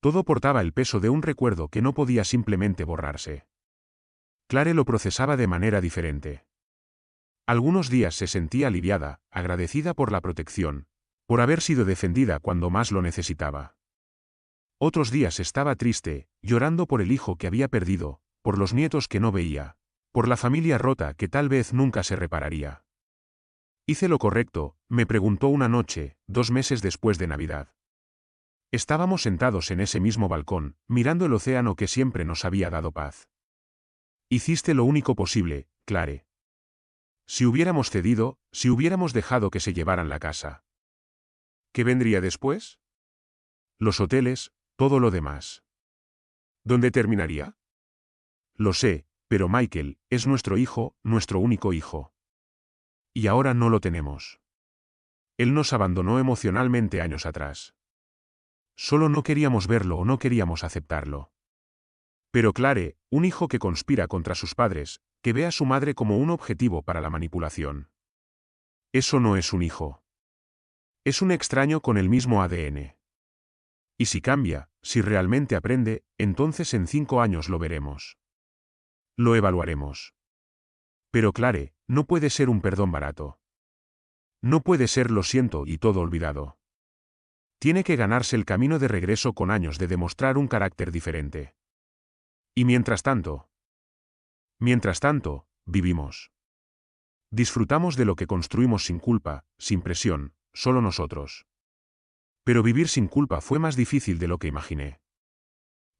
Todo portaba el peso de un recuerdo que no podía simplemente borrarse. Clare lo procesaba de manera diferente. Algunos días se sentía aliviada, agradecida por la protección, por haber sido defendida cuando más lo necesitaba. Otros días estaba triste, llorando por el hijo que había perdido, por los nietos que no veía, por la familia rota que tal vez nunca se repararía. ¿Hice lo correcto?, me preguntó una noche, 2 meses después de Navidad. Estábamos sentados en ese mismo balcón, mirando el océano que siempre nos había dado paz. Hiciste lo único posible, Clare. Si hubiéramos cedido, si hubiéramos dejado que se llevaran la casa. ¿Qué vendría después? Los hoteles, todo lo demás. ¿Dónde terminaría? Lo sé, pero Michael, es nuestro hijo, nuestro único hijo. Y ahora no lo tenemos. Él nos abandonó emocionalmente años atrás. Solo no queríamos verlo o no queríamos aceptarlo. Pero Clare, un hijo que conspira contra sus padres, que ve a su madre como un objetivo para la manipulación. Eso no es un hijo. Es un extraño con el mismo ADN. Y si cambia, si realmente aprende, entonces en 5 años lo veremos. Lo evaluaremos. Pero Clare, no puede ser un perdón barato. No puede ser lo siento y todo olvidado. Tiene que ganarse el camino de regreso con años de demostrar un carácter diferente. Y mientras tanto, vivimos. Disfrutamos de lo que construimos sin culpa, sin presión, solo nosotros. Pero vivir sin culpa fue más difícil de lo que imaginé.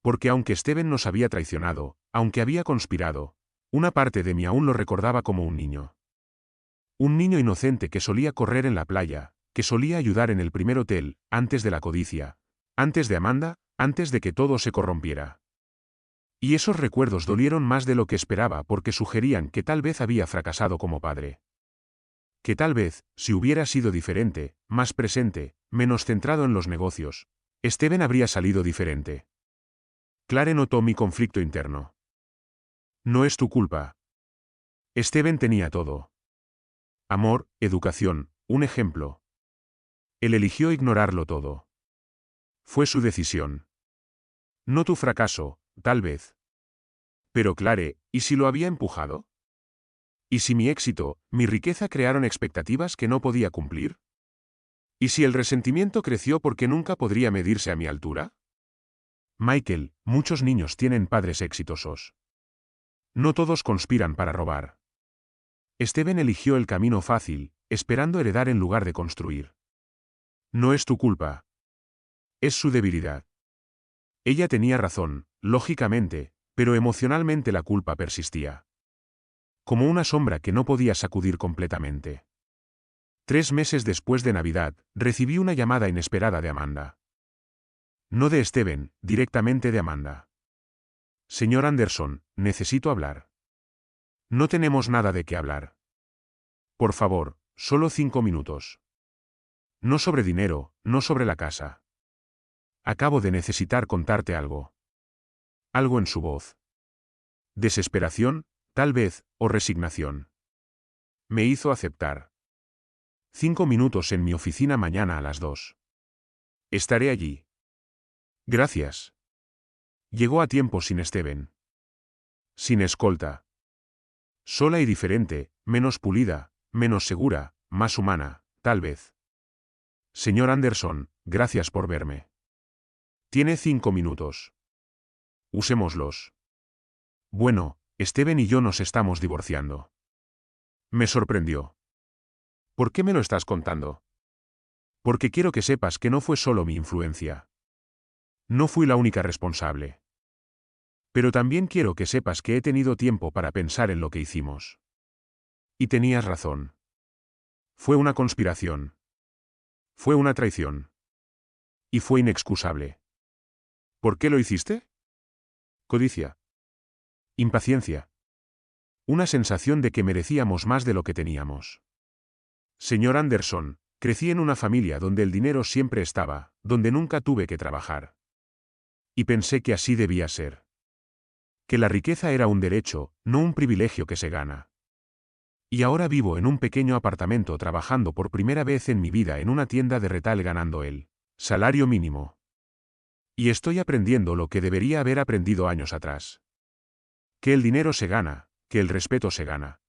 Porque aunque Steven nos había traicionado, aunque había conspirado, una parte de mí aún lo recordaba como un niño. Un niño inocente que solía correr en la playa, que solía ayudar en el primer hotel, antes de la codicia, antes de Amanda, antes de que todo se corrompiera. Y esos recuerdos dolieron más de lo que esperaba porque sugerían que tal vez había fracasado como padre. Que tal vez, si hubiera sido diferente, más presente, menos centrado en los negocios, Steven habría salido diferente. Clare notó mi conflicto interno. No es tu culpa. Steven tenía todo. Amor, educación, un ejemplo. Él eligió ignorarlo todo. Fue su decisión. No tu fracaso, tal vez. Pero Clare, ¿y si lo había empujado? ¿Y si mi éxito, mi riqueza crearon expectativas que no podía cumplir? ¿Y si el resentimiento creció porque nunca podría medirse a mi altura? Michael, muchos niños tienen padres exitosos. No todos conspiran para robar. Steven eligió el camino fácil, esperando heredar en lugar de construir. No es tu culpa. Es su debilidad. Ella tenía razón, lógicamente, pero emocionalmente la culpa persistía. Como una sombra que no podía sacudir completamente. 3 meses después de Navidad, recibí una llamada inesperada de Amanda. No de Steven, directamente de Amanda. Señor Anderson, necesito hablar. No tenemos nada de qué hablar. Por favor, solo 5 minutos. No sobre dinero, no sobre la casa. Acabo de necesitar contarte algo. Algo en su voz. Desesperación, tal vez, o resignación. Me hizo aceptar. 5 minutos en mi oficina mañana a las 2. Estaré allí. Gracias. Llegó a tiempo sin Steven. Sin escolta. Sola y diferente, menos pulida, menos segura, más humana, tal vez. Señor Anderson, gracias por verme. Tiene 5 minutos. Usémoslos. Bueno, Steven y yo nos estamos divorciando. Me sorprendió. ¿Por qué me lo estás contando? Porque quiero que sepas que no fue solo mi influencia. No fui la única responsable. Pero también quiero que sepas que he tenido tiempo para pensar en lo que hicimos. Y tenías razón. Fue una conspiración. Fue una traición. Y fue inexcusable. ¿Por qué lo hiciste? Codicia. Impaciencia. Una sensación de que merecíamos más de lo que teníamos. Señor Anderson, crecí en una familia donde el dinero siempre estaba, donde nunca tuve que trabajar. Y pensé que así debía ser. Que la riqueza era un derecho, no un privilegio que se gana. Y ahora vivo en un pequeño apartamento trabajando por primera vez en mi vida en una tienda de retail ganando el salario mínimo. Y estoy aprendiendo lo que debería haber aprendido años atrás. Que el dinero se gana, que el respeto se gana.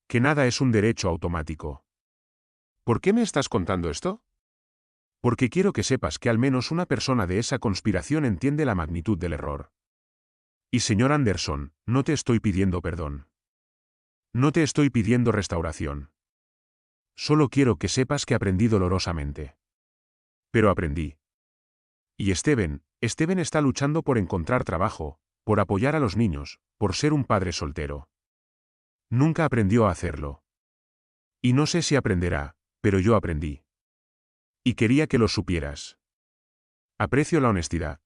Que nada es un derecho automático. ¿Por qué me estás contando esto? Porque quiero que sepas que al menos una persona de esa conspiración entiende la magnitud del error. Y señor Anderson, no te estoy pidiendo perdón. No te estoy pidiendo restauración. Solo quiero que sepas que aprendí dolorosamente. Pero aprendí. Y Steven está luchando por encontrar trabajo, por apoyar a los niños, por ser un padre soltero. Nunca aprendió a hacerlo. Y no sé si aprenderá, pero yo aprendí. Y quería que lo supieras. Aprecio la honestidad.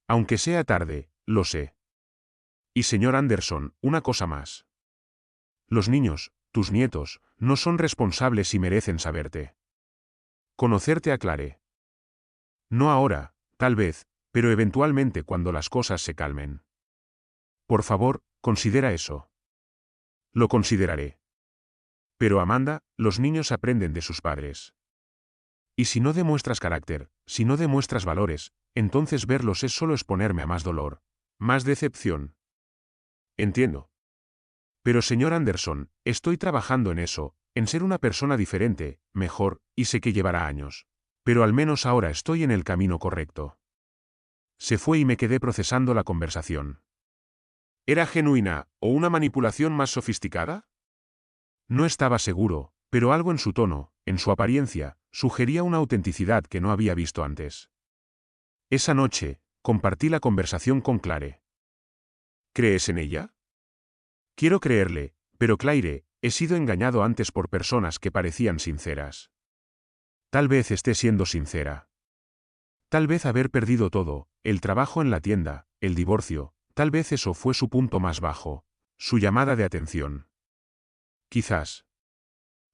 Aunque sea tarde, lo sé. Y señor Anderson, una cosa más. Los niños, tus nietos, no son responsables y merecen saberte. Conocerte aclaré. No ahora, tal vez, pero eventualmente cuando las cosas se calmen. Por favor, considera eso. Lo consideraré. Pero Amanda, los niños aprenden de sus padres. Y si no demuestras carácter, si no demuestras valores, entonces verlos es solo exponerme a más dolor, más decepción. Entiendo. Pero señor Anderson, estoy trabajando en eso, en ser una persona diferente, mejor, y sé que llevará años. Pero al menos ahora estoy en el camino correcto. Se fue y me quedé procesando la conversación. ¿Era genuina, o una manipulación más sofisticada? No estaba seguro, pero algo en su tono, en su apariencia, sugería una autenticidad que no había visto antes. Esa noche, compartí la conversación con Claire. ¿Crees en ella? Quiero creerle, pero Claire, he sido engañado antes por personas que parecían sinceras. Tal vez esté siendo sincera. Tal vez haber perdido todo, el trabajo en la tienda, el divorcio, tal vez eso fue su punto más bajo, su llamada de atención. Quizás.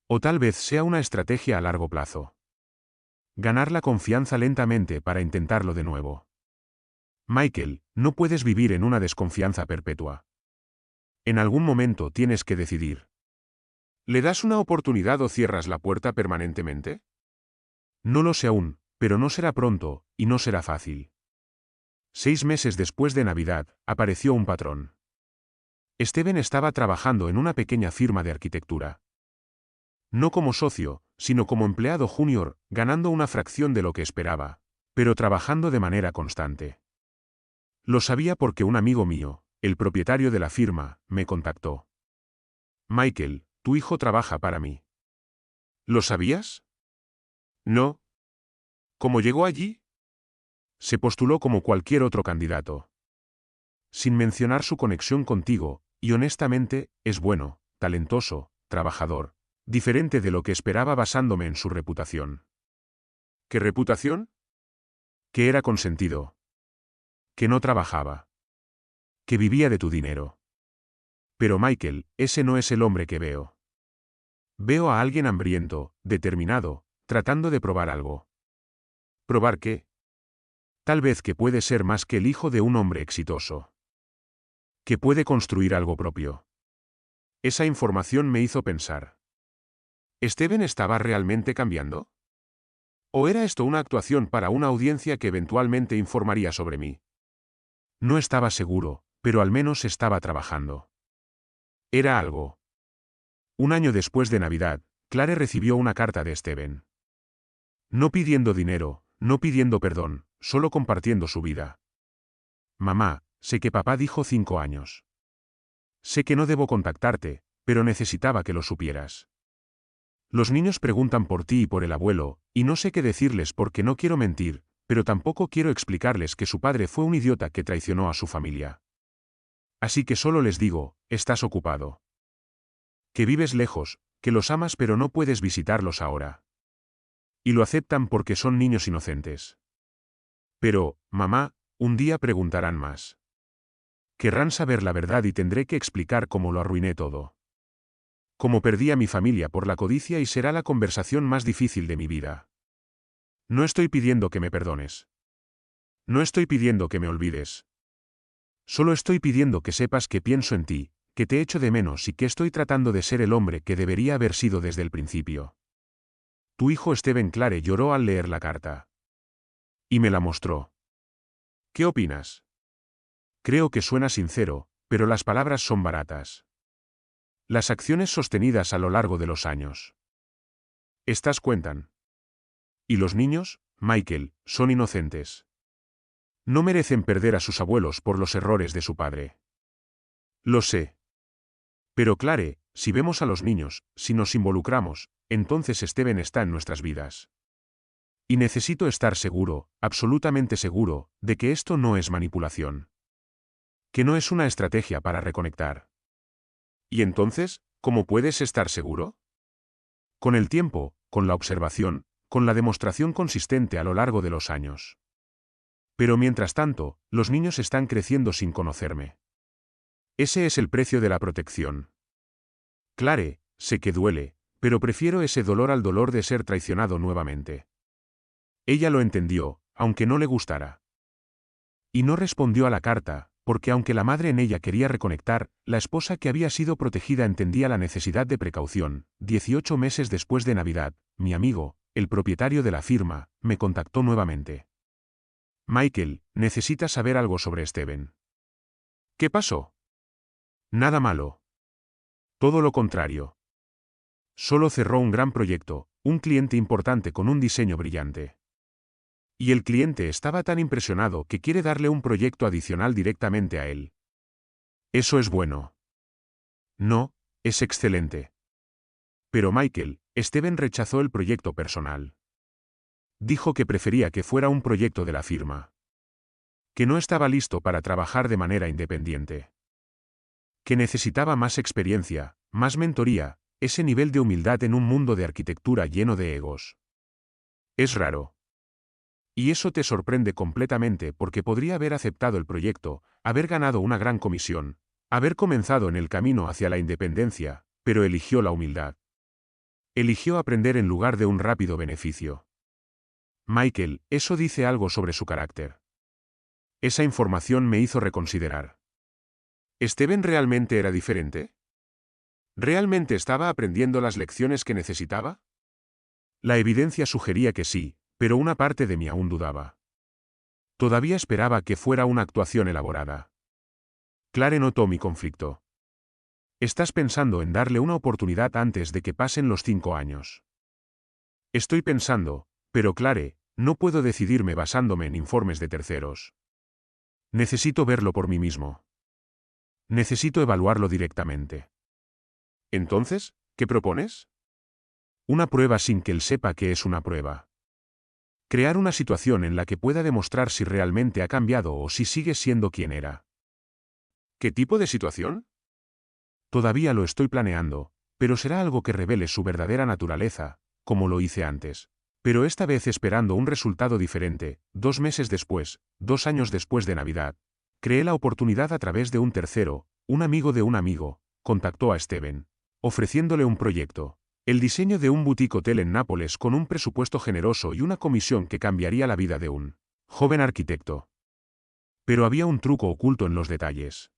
O tal vez sea una estrategia a largo plazo. Ganar la confianza lentamente para intentarlo de nuevo. Michael, no puedes vivir en una desconfianza perpetua. En algún momento tienes que decidir. ¿Le das una oportunidad o cierras la puerta permanentemente? No lo sé aún, pero no será pronto, y no será fácil. 6 meses después de Navidad, apareció un patrón. Steven estaba trabajando en una pequeña firma de arquitectura. No como socio, sino como empleado junior, ganando una fracción de lo que esperaba, pero trabajando de manera constante. Lo sabía porque un amigo mío, el propietario de la firma, me contactó. Michael, tu hijo trabaja para mí. ¿Lo sabías? No. ¿Cómo llegó allí? Se postuló como cualquier otro candidato. Sin mencionar su conexión contigo, y honestamente, es bueno, talentoso, trabajador, diferente de lo que esperaba basándome en su reputación. ¿Qué reputación? Que era consentido. Que no trabajaba. Que vivía de tu dinero. Pero Michael, ese no es el hombre que veo. Veo a alguien hambriento, determinado, tratando de probar algo. ¿Probar qué? Tal vez que puede ser más que el hijo de un hombre exitoso. Que puede construir algo propio. Esa información me hizo pensar. ¿Steven estaba realmente cambiando? ¿O era esto una actuación para una audiencia que eventualmente informaría sobre mí? No estaba seguro, pero al menos estaba trabajando. Era algo. Un año después de Navidad, Claire recibió una carta de Steven. No pidiendo dinero, no pidiendo perdón, solo compartiendo su vida. Mamá, sé que papá dijo 5 años. Sé que no debo contactarte, pero necesitaba que lo supieras. Los niños preguntan por ti y por el abuelo, y no sé qué decirles porque no quiero mentir, pero tampoco quiero explicarles que su padre fue un idiota que traicionó a su familia. Así que solo les digo, estás ocupado. Que vives lejos, que los amas pero no puedes visitarlos ahora. Y lo aceptan porque son niños inocentes. Pero, mamá, un día preguntarán más. Querrán saber la verdad y tendré que explicar cómo lo arruiné todo. Cómo perdí a mi familia por la codicia y será la conversación más difícil de mi vida. No estoy pidiendo que me perdones. No estoy pidiendo que me olvides. Solo estoy pidiendo que sepas que pienso en ti, que te echo de menos y que estoy tratando de ser el hombre que debería haber sido desde el principio. Tu hijo Steven Clare lloró al leer la carta. Y me la mostró. ¿Qué opinas? Creo que suena sincero, pero las palabras son baratas. Las acciones sostenidas a lo largo de los años. Estas cuentan. Y los niños, Michael, son inocentes. No merecen perder a sus abuelos por los errores de su padre. Lo sé. Pero Clare, si vemos a los niños, si nos involucramos, entonces Steven está en nuestras vidas. Y necesito estar seguro, absolutamente seguro, de que esto no es manipulación. Que no es una estrategia para reconectar. ¿Y entonces, cómo puedes estar seguro? Con el tiempo, con la observación, con la demostración consistente a lo largo de los años. Pero mientras tanto, los niños están creciendo sin conocerme. Ese es el precio de la protección. Clare, sé que duele, pero prefiero ese dolor al dolor de ser traicionado nuevamente. Ella lo entendió, aunque no le gustara. Y no respondió a la carta, porque aunque la madre en ella quería reconectar, la esposa que había sido protegida entendía la necesidad de precaución. 18 meses después de Navidad, mi amigo, el propietario de la firma, me contactó nuevamente. Michael, necesitas saber algo sobre Steven. ¿Qué pasó? Nada malo. Todo lo contrario. Solo cerró un gran proyecto, un cliente importante con un diseño brillante. Y el cliente estaba tan impresionado que quiere darle un proyecto adicional directamente a él. Eso es bueno. No, es excelente. Pero Michael, Steven rechazó el proyecto personal. Dijo que prefería que fuera un proyecto de la firma. Que no estaba listo para trabajar de manera independiente. Que necesitaba más experiencia, más mentoría, ese nivel de humildad en un mundo de arquitectura lleno de egos. Es raro. Y eso te sorprende completamente porque podría haber aceptado el proyecto, haber ganado una gran comisión, haber comenzado en el camino hacia la independencia, pero eligió la humildad. Eligió aprender en lugar de un rápido beneficio. Michael, eso dice algo sobre su carácter. Esa información me hizo reconsiderar. ¿Steven realmente era diferente? ¿Realmente estaba aprendiendo las lecciones que necesitaba? La evidencia sugería que sí, pero una parte de mí aún dudaba. Todavía esperaba que fuera una actuación elaborada. Clare notó mi conflicto. Estás pensando en darle una oportunidad antes de que pasen los 5 años. Estoy pensando, pero Clare, no puedo decidirme basándome en informes de terceros. Necesito verlo por mí mismo. Necesito evaluarlo directamente. Entonces, ¿qué propones? Una prueba sin que él sepa que es una prueba. Crear una situación en la que pueda demostrar si realmente ha cambiado o si sigue siendo quien era. ¿Qué tipo de situación? Todavía lo estoy planeando, pero será algo que revele su verdadera naturaleza, como lo hice antes. Pero esta vez esperando un resultado diferente. 2 meses después, 2 años después de Navidad, creé la oportunidad a través de un tercero, un amigo de un amigo, contactó a Steven, ofreciéndole un proyecto. El diseño de un boutique hotel en Nápoles con un presupuesto generoso y una comisión que cambiaría la vida de un joven arquitecto. Pero había un truco oculto en los detalles.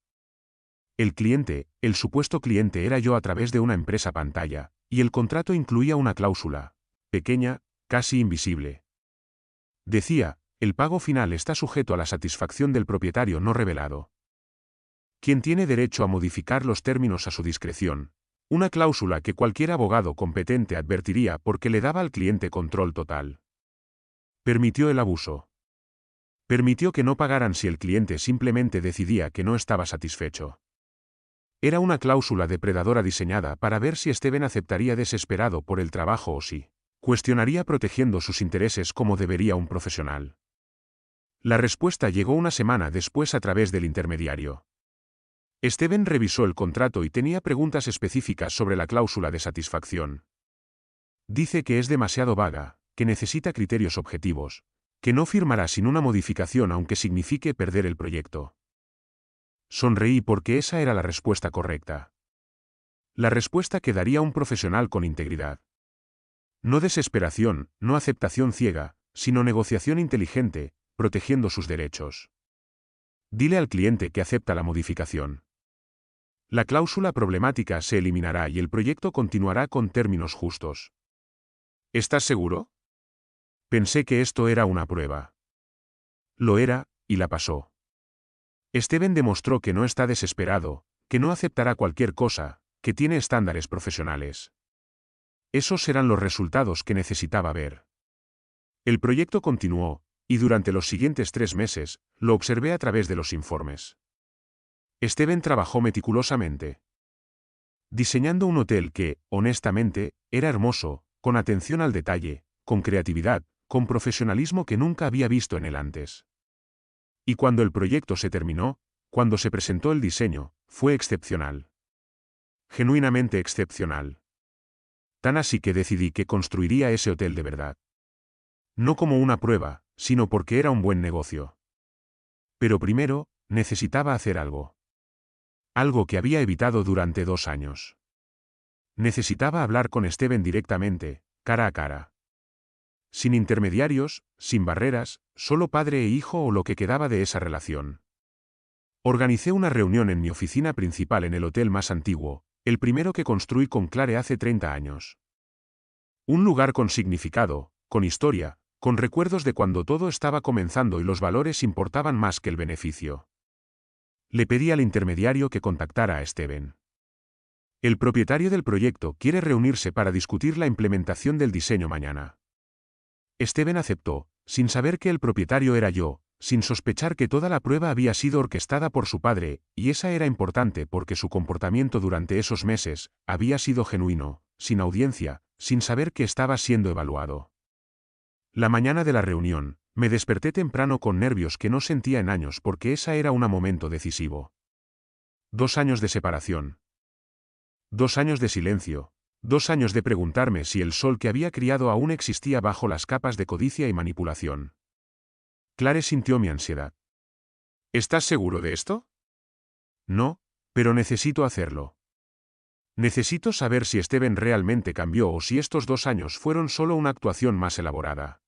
El cliente, el supuesto cliente era yo a través de una empresa pantalla, y el contrato incluía una cláusula, pequeña, casi invisible. Decía, el pago final está sujeto a la satisfacción del propietario no revelado, quien tiene derecho a modificar los términos a su discreción. Una cláusula que cualquier abogado competente advertiría porque le daba al cliente control total. Permitió el abuso. Permitió que no pagaran si el cliente simplemente decidía que no estaba satisfecho. Era una cláusula depredadora diseñada para ver si Steven aceptaría desesperado por el trabajo o si cuestionaría protegiendo sus intereses como debería un profesional. La respuesta llegó una semana después a través del intermediario. Steven revisó el contrato y tenía preguntas específicas sobre la cláusula de satisfacción. Dice que es demasiado vaga, que necesita criterios objetivos, que no firmará sin una modificación aunque signifique perder el proyecto. Sonreí porque esa era la respuesta correcta. La respuesta que daría un profesional con integridad. No desesperación, no aceptación ciega, sino negociación inteligente, protegiendo sus derechos. Dile al cliente que acepta la modificación. La cláusula problemática se eliminará y el proyecto continuará con términos justos. ¿Estás seguro? Pensé que esto era una prueba. Lo era, y la pasó. Steven demostró que no está desesperado, que no aceptará cualquier cosa, que tiene estándares profesionales. Esos eran los resultados que necesitaba ver. El proyecto continuó, y durante los siguientes 3 meses, lo observé a través de los informes. Steven trabajó meticulosamente. Diseñando un hotel que, honestamente, era hermoso, con atención al detalle, con creatividad, con profesionalismo que nunca había visto en él antes. Y cuando el proyecto se terminó, cuando se presentó el diseño, fue excepcional. Genuinamente excepcional. Tan así que decidí que construiría ese hotel de verdad. No como una prueba, sino porque era un buen negocio. Pero primero, necesitaba hacer algo. Algo que había evitado durante 2 años. Necesitaba hablar con Steven directamente, cara a cara. Sin intermediarios, sin barreras, solo padre e hijo o lo que quedaba de esa relación. Organicé una reunión en mi oficina principal en el hotel más antiguo, el primero que construí con Clare hace 30 años. Un lugar con significado, con historia, con recuerdos de cuando todo estaba comenzando y los valores importaban más que el beneficio. Le pedí al intermediario que contactara a Steven. El propietario del proyecto quiere reunirse para discutir la implementación del diseño mañana. Steven aceptó, sin saber que el propietario era yo, sin sospechar que toda la prueba había sido orquestada por su padre, y esa era importante porque su comportamiento durante esos meses había sido genuino, sin audiencia, sin saber que estaba siendo evaluado. La mañana de la reunión, me desperté temprano con nervios que no sentía en años porque esa era un momento decisivo. 2 años de separación. 2 años de silencio. 2 años de preguntarme si el sol que había criado aún existía bajo las capas de codicia y manipulación. Clare sintió mi ansiedad. ¿Estás seguro de esto? No, pero necesito hacerlo. Necesito saber si Steven realmente cambió o si estos 2 años fueron solo una actuación más elaborada.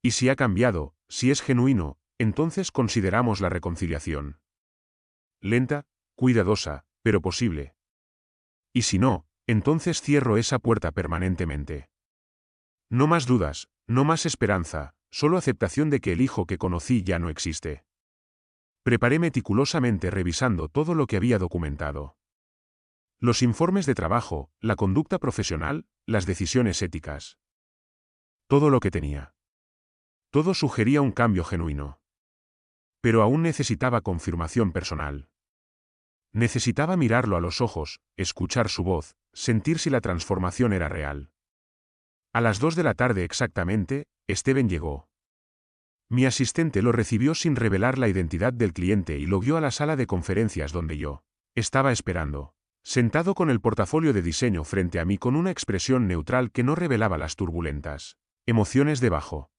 Y si ha cambiado, si es genuino, entonces consideramos la reconciliación. Lenta, cuidadosa, pero posible. Y si no, entonces cierro esa puerta permanentemente. No más dudas, no más esperanza, solo aceptación de que el hijo que conocí ya no existe. Preparé meticulosamente revisando todo lo que había documentado. Los informes de trabajo, la conducta profesional, las decisiones éticas. Todo lo que tenía. Todo sugería un cambio genuino. Pero aún necesitaba confirmación personal. Necesitaba mirarlo a los ojos, escuchar su voz, sentir si la transformación era real. A las 2 de la tarde exactamente, Steven llegó. Mi asistente lo recibió sin revelar la identidad del cliente y lo guió a la sala de conferencias donde yo estaba esperando, sentado con el portafolio de diseño frente a mí con una expresión neutral que no revelaba las turbulentas emociones debajo.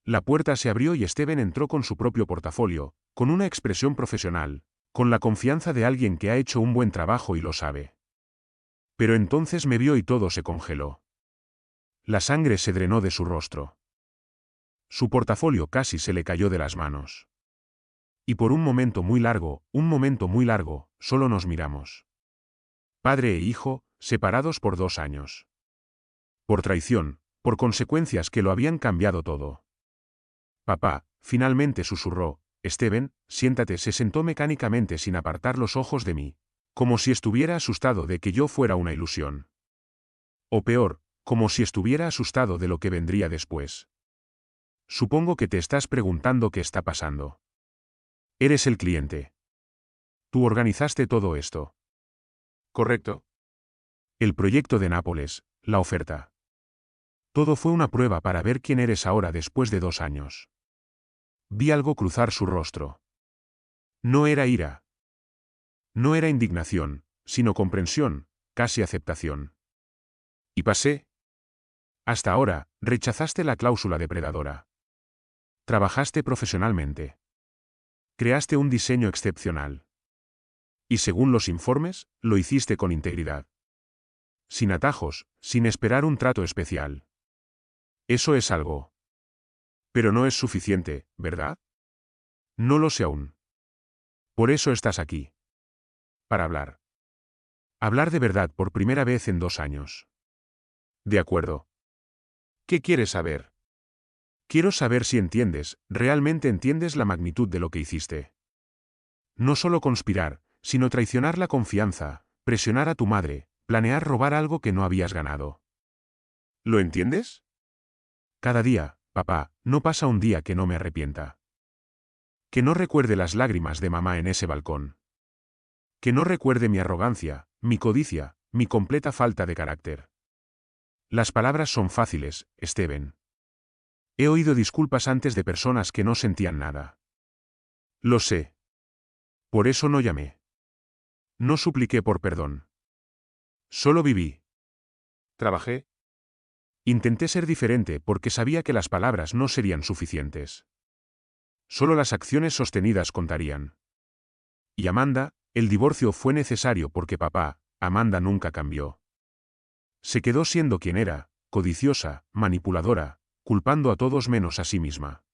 La puerta se abrió y Steven entró con su propio portafolio, con una expresión profesional, con la confianza de alguien que ha hecho un buen trabajo y lo sabe. Pero entonces me vio y todo se congeló. La sangre se drenó de su rostro. Su portafolio casi se le cayó de las manos. Y por un momento muy largo, solo nos miramos. Padre e hijo, separados por 2 años. Por traición, por consecuencias que lo habían cambiado todo. Papá, finalmente susurró. Steven, siéntate. Se sentó mecánicamente sin apartar los ojos de mí, como si estuviera asustado de que yo fuera una ilusión. O peor, como si estuviera asustado de lo que vendría después. Supongo que te estás preguntando qué está pasando. Eres el cliente. Tú organizaste todo esto. Correcto. El proyecto de Nápoles, la oferta. Todo fue una prueba para ver quién eres ahora después de 2 años. Vi algo cruzar su rostro. No era ira. No era indignación, sino comprensión, casi aceptación. Y pasé. Hasta ahora, rechazaste la cláusula depredadora. Trabajaste profesionalmente. Creaste un diseño excepcional. Y según los informes, lo hiciste con integridad. Sin atajos, sin esperar un trato especial. Eso es algo. Pero no es suficiente, ¿verdad? No lo sé aún. Por eso estás aquí. Para hablar. Hablar de verdad por primera vez en 2 años. De acuerdo. ¿Qué quieres saber? Quiero saber si entiendes, realmente entiendes la magnitud de lo que hiciste. No solo conspirar, sino traicionar la confianza, presionar a tu madre, planear robar algo que no habías ganado. ¿Lo entiendes? Cada día, papá, no pasa un día que no me arrepienta. Que no recuerde las lágrimas de mamá en ese balcón. Que no recuerde mi arrogancia, mi codicia, mi completa falta de carácter. Las palabras son fáciles, Steven. He oído disculpas antes de personas que no sentían nada. Lo sé. Por eso no llamé. No supliqué por perdón. Solo viví. Trabajé. Intenté ser diferente porque sabía que las palabras no serían suficientes. Solo las acciones sostenidas contarían. Y Amanda, el divorcio fue necesario porque papá, Amanda nunca cambió. Se quedó siendo quien era, codiciosa, manipuladora, culpando a todos menos a sí misma.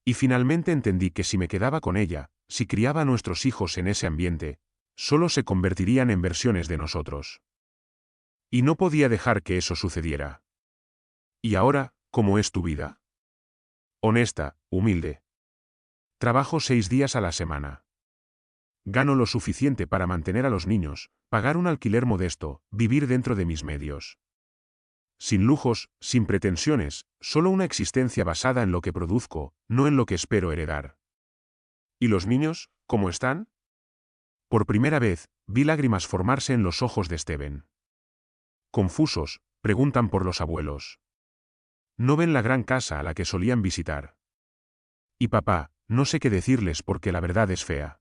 Y finalmente entendí que si me quedaba con ella, si criaba a nuestros hijos en ese ambiente, solo se convertirían en versiones de nosotros. Y no podía dejar que eso sucediera. ¿Y ahora, cómo es tu vida? Honesta, humilde. Trabajo 6 días a la semana. Gano lo suficiente para mantener a los niños, pagar un alquiler modesto, vivir dentro de mis medios. Sin lujos, sin pretensiones, solo una existencia basada en lo que produzco, no en lo que espero heredar. ¿Y los niños, cómo están? Por primera vez, vi lágrimas formarse en los ojos de Steven. Confusos, preguntan por los abuelos. No ven la gran casa a la que solían visitar. Y papá, no sé qué decirles porque la verdad es fea.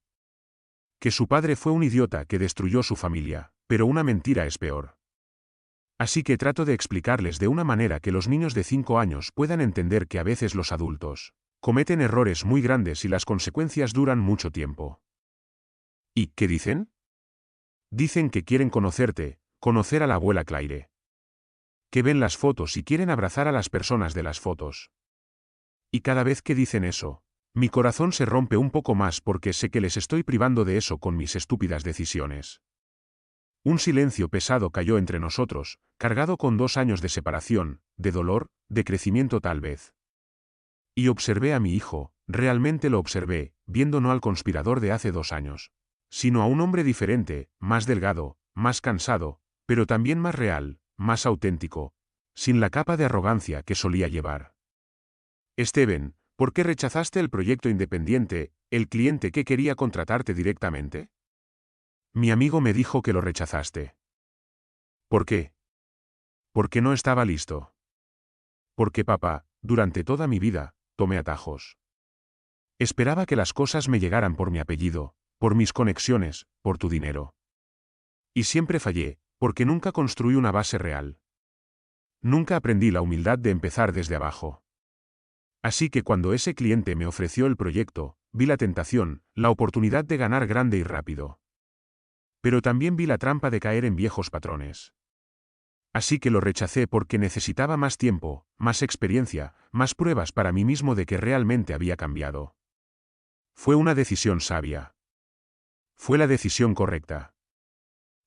Que su padre fue un idiota que destruyó su familia, pero una mentira es peor. Así que trato de explicarles de una manera que los niños de 5 años puedan entender que a veces los adultos cometen errores muy grandes y las consecuencias duran mucho tiempo. ¿Y qué dicen? Dicen que quieren conocerte, conocer a la abuela Claire. Que ven las fotos y quieren abrazar a las personas de las fotos. Y cada vez que dicen eso, mi corazón se rompe un poco más porque sé que les estoy privando de eso con mis estúpidas decisiones. Un silencio pesado cayó entre nosotros, cargado con 2 años de separación, de dolor, de crecimiento tal vez. Y observé a mi hijo, realmente lo observé, viendo no al conspirador de hace 2 años, sino a un hombre diferente, más delgado, más cansado, pero también más real, más auténtico, sin la capa de arrogancia que solía llevar. Steven, ¿por qué rechazaste el proyecto independiente, el cliente que quería contratarte directamente? Mi amigo me dijo que lo rechazaste. ¿Por qué? Porque no estaba listo. Porque papá, durante toda mi vida, tomé atajos. Esperaba que las cosas me llegaran por mi apellido, por mis conexiones, por tu dinero. Y siempre fallé, porque nunca construí una base real. Nunca aprendí la humildad de empezar desde abajo. Así que cuando ese cliente me ofreció el proyecto, vi la tentación, la oportunidad de ganar grande y rápido. Pero también vi la trampa de caer en viejos patrones. Así que lo rechacé porque necesitaba más tiempo, más experiencia, más pruebas para mí mismo de que realmente había cambiado. Fue una decisión sabia. Fue la decisión correcta.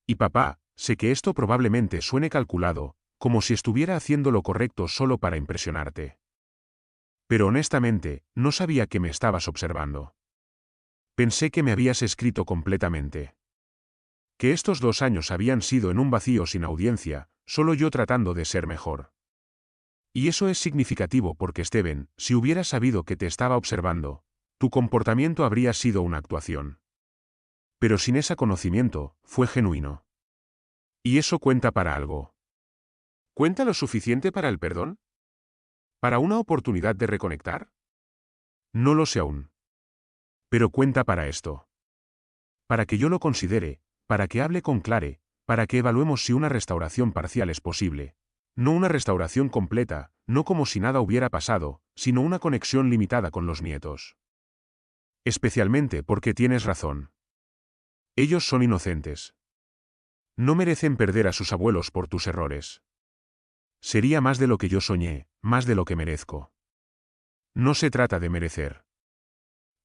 Y papá, sé que esto probablemente suene calculado, como si estuviera haciendo lo correcto solo para impresionarte. Pero honestamente, no sabía que me estabas observando. Pensé que me habías escrito completamente. Que estos 2 años habían sido en un vacío sin audiencia, solo yo tratando de ser mejor. Y eso es significativo porque Steven, si hubiera sabido que te estaba observando, tu comportamiento habría sido una actuación. Pero sin ese conocimiento, fue genuino. Y eso cuenta para algo. ¿Cuenta lo suficiente para el perdón? ¿Para una oportunidad de reconectar? No lo sé aún. Pero cuenta para esto. Para que yo lo considere, para que hable con Clare, para que evaluemos si una restauración parcial es posible. No una restauración completa, no como si nada hubiera pasado, sino una conexión limitada con los nietos. Especialmente porque tienes razón. Ellos son inocentes. No merecen perder a sus abuelos por tus errores. Sería más de lo que yo soñé, más de lo que merezco. No se trata de merecer.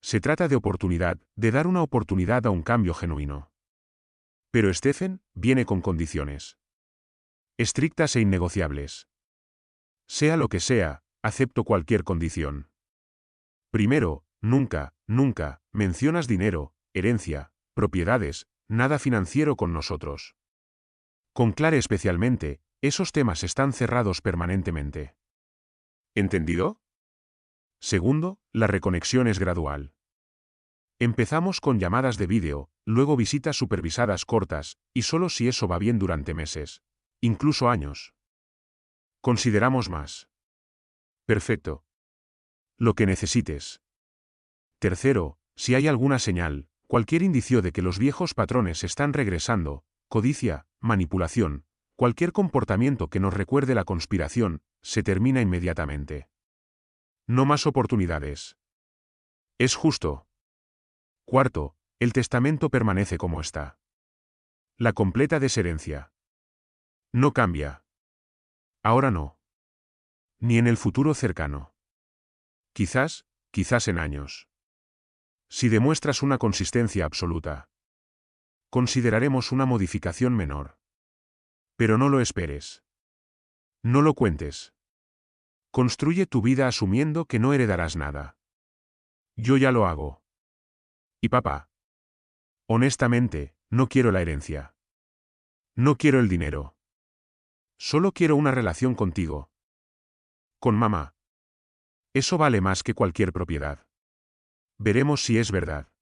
Se trata de oportunidad, de dar una oportunidad a un cambio genuino. Pero Stephen viene con condiciones. Estrictas e innegociables. Sea lo que sea, acepto cualquier condición. Primero, nunca, mencionas dinero, herencia, propiedades, nada financiero con nosotros. Con Clare especialmente, esos temas están cerrados permanentemente. ¿Entendido? Segundo, la reconexión es gradual. Empezamos con llamadas de vídeo, luego visitas supervisadas cortas, y solo si eso va bien durante meses. Incluso años. Consideramos más. Perfecto. Lo que necesites. Tercero, si hay alguna señal, cualquier indicio de que los viejos patrones están regresando, codicia, manipulación, cualquier comportamiento que nos recuerde la conspiración, se termina inmediatamente. No más oportunidades. Es justo. Cuarto, el testamento permanece como está. La completa desherencia. No cambia. Ahora no. Ni en el futuro cercano. Quizás en años. Si demuestras una consistencia absoluta, consideraremos una modificación menor. Pero no lo esperes. No lo cuentes. Construye tu vida asumiendo que no heredarás nada. Yo ya lo hago. Y papá. Honestamente, no quiero la herencia. No quiero el dinero. Solo quiero una relación contigo. Con mamá. Eso vale más que cualquier propiedad. Veremos si es verdad.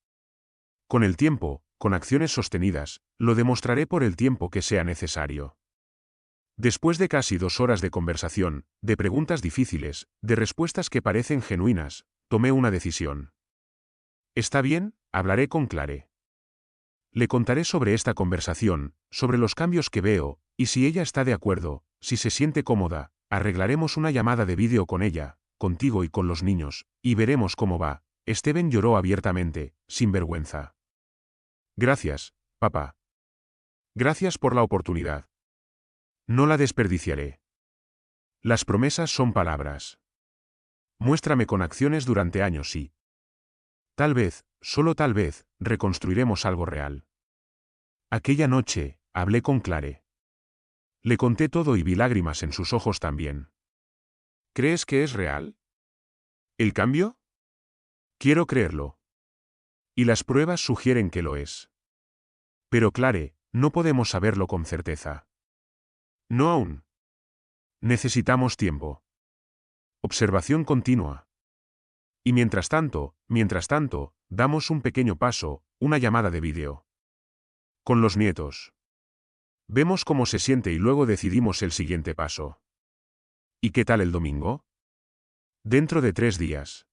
Con el tiempo, con acciones sostenidas, lo demostraré por el tiempo que sea necesario. Después de casi 2 horas de conversación, de preguntas difíciles, de respuestas que parecen genuinas, tomé una decisión. Está bien, hablaré con Clare. Le contaré sobre esta conversación, sobre los cambios que veo, y si ella está de acuerdo, si se siente cómoda, arreglaremos una llamada de vídeo con ella, contigo y con los niños, y veremos cómo va. Steven lloró abiertamente, sin vergüenza. Gracias, papá. Gracias por la oportunidad. No la desperdiciaré. Las promesas son palabras. Muéstrame con acciones durante años y, tal vez, solo tal vez, reconstruiremos algo real. Aquella noche, hablé con Clare. Le conté todo y vi lágrimas en sus ojos también. ¿Crees que es real? ¿El cambio? Quiero creerlo. Y las pruebas sugieren que lo es. Pero Clare, no podemos saberlo con certeza. No aún. Necesitamos tiempo. Observación continua. Y mientras tanto, damos un pequeño paso, una llamada de vídeo. Con los nietos. Vemos cómo se siente y luego decidimos el siguiente paso. ¿Y qué tal el domingo? Dentro de 3 días.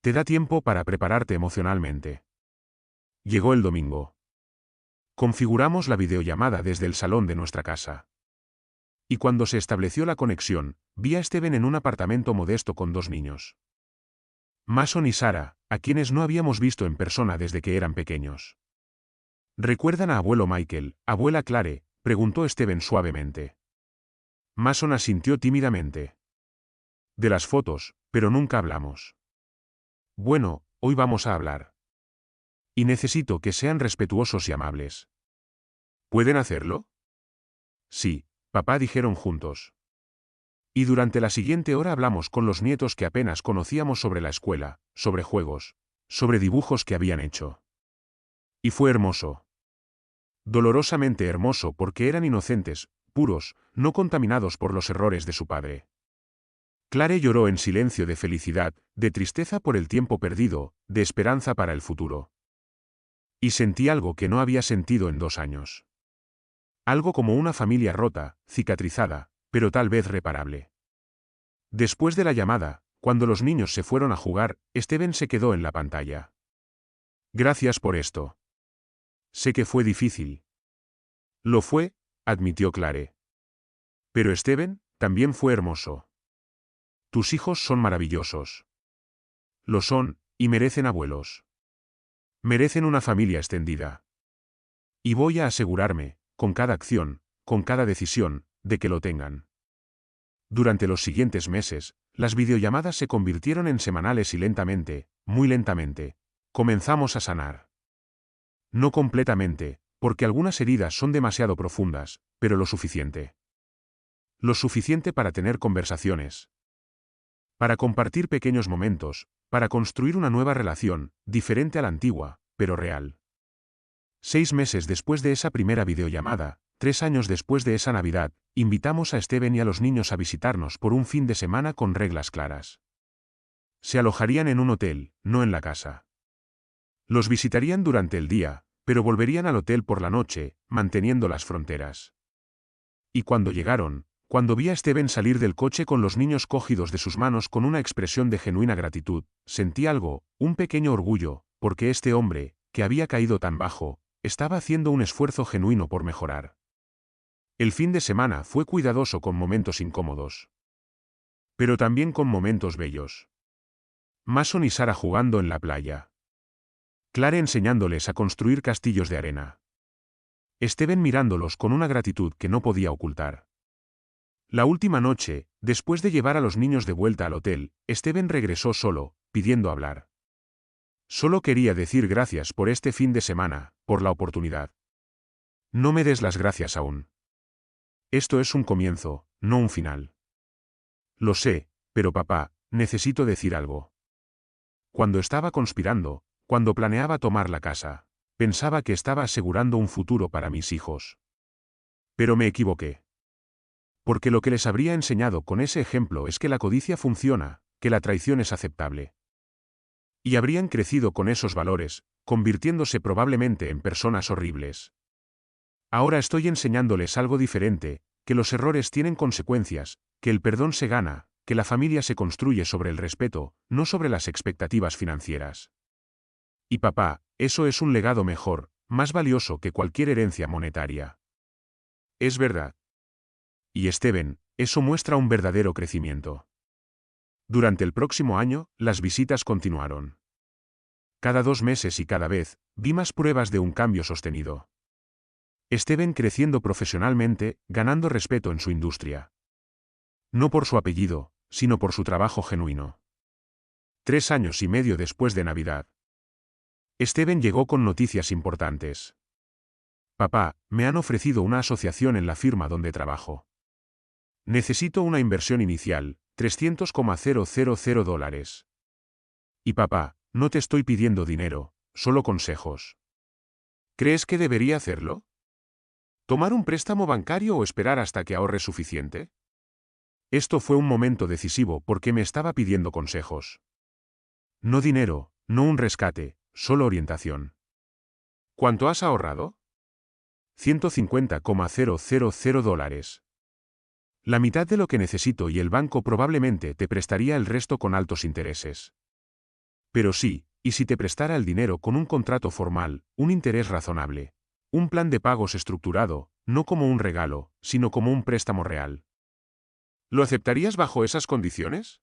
Te da tiempo para prepararte emocionalmente. Llegó el domingo. Configuramos la videollamada desde el salón de nuestra casa. Y cuando se estableció la conexión, vi a Steven en un apartamento modesto con 2 niños. Mason y Sarah, a quienes no habíamos visto en persona desde que eran pequeños. ¿Recuerdan a abuelo Michael, abuela Clare?, preguntó Steven suavemente. Mason asintió tímidamente. De las fotos, pero nunca hablamos. Bueno, hoy vamos a hablar. Y necesito que sean respetuosos y amables. ¿Pueden hacerlo? Sí, papá, dijeron juntos. Y durante la siguiente hora hablamos con los nietos que apenas conocíamos sobre la escuela, sobre juegos, sobre dibujos que habían hecho. Y fue hermoso. Dolorosamente hermoso porque eran inocentes, puros, no contaminados por los errores de su padre. Clare lloró en silencio de felicidad, de tristeza por el tiempo perdido, de esperanza para el futuro. Y sentí algo que no había sentido en 2 años. Algo como una familia rota, cicatrizada, pero tal vez reparable. Después de la llamada, cuando los niños se fueron a jugar, Steven se quedó en la pantalla. Gracias por esto. Sé que fue difícil. Lo fue, admitió Clare. Pero Steven, también fue hermoso. Tus hijos son maravillosos. Lo son, y merecen abuelos. Merecen una familia extendida. Y voy a asegurarme, con cada acción, con cada decisión, de que lo tengan. Durante los siguientes meses, las videollamadas se convirtieron en semanales y lentamente, muy lentamente, comenzamos a sanar. No completamente, porque algunas heridas son demasiado profundas, pero lo suficiente. Lo suficiente para tener conversaciones. Para compartir pequeños momentos, para construir una nueva relación, diferente a la antigua, pero real. 6 meses después de esa primera videollamada, 3 años después de esa Navidad, invitamos a Steven y a los niños a visitarnos por un fin de semana con reglas claras. Se alojarían en un hotel, no en la casa. Los visitarían durante el día, pero volverían al hotel por la noche, manteniendo las fronteras. Y cuando llegaron, cuando vi a Steven salir del coche con los niños cogidos de sus manos con una expresión de genuina gratitud, sentí algo, un pequeño orgullo, porque este hombre, que había caído tan bajo, estaba haciendo un esfuerzo genuino por mejorar. El fin de semana fue cuidadoso con momentos incómodos. Pero también con momentos bellos. Mason y Sara jugando en la playa. Clare enseñándoles a construir castillos de arena. Steven mirándolos con una gratitud que no podía ocultar. La última noche, después de llevar a los niños de vuelta al hotel, Steven regresó solo, pidiendo hablar. Solo quería decir gracias por este fin de semana, por la oportunidad. No me des las gracias aún. Esto es un comienzo, no un final. Lo sé, pero papá, necesito decir algo. Cuando estaba conspirando, cuando planeaba tomar la casa, pensaba que estaba asegurando un futuro para mis hijos. Pero me equivoqué. Porque lo que les habría enseñado con ese ejemplo es que la codicia funciona, que la traición es aceptable. Y habrían crecido con esos valores, convirtiéndose probablemente en personas horribles. Ahora estoy enseñándoles algo diferente, que los errores tienen consecuencias, que el perdón se gana, que la familia se construye sobre el respeto, no sobre las expectativas financieras. Y papá, eso es un legado mejor, más valioso que cualquier herencia monetaria. Es verdad. Y Steven, eso muestra un verdadero crecimiento. Durante el próximo año, las visitas continuaron. Cada 2 meses y cada vez, vi más pruebas de un cambio sostenido. Steven creciendo profesionalmente, ganando respeto en su industria. No por su apellido, sino por su trabajo genuino. 3 años y medio después de Navidad. Steven llegó con noticias importantes. Papá, me han ofrecido una asociación en la firma donde trabajo. Necesito una inversión inicial, $300,000. Y papá, no te estoy pidiendo dinero, solo consejos. ¿Crees que debería hacerlo? ¿Tomar un préstamo bancario o esperar hasta que ahorre suficiente? Esto fue un momento decisivo porque me estaba pidiendo consejos. No dinero, no un rescate, solo orientación. ¿Cuánto has ahorrado? $150,000. La mitad de lo que necesito y el banco probablemente te prestaría el resto con altos intereses. Pero sí, ¿y si te prestara el dinero con un contrato formal, un interés razonable? Un plan de pagos estructurado, no como un regalo, sino como un préstamo real. ¿Lo aceptarías bajo esas condiciones?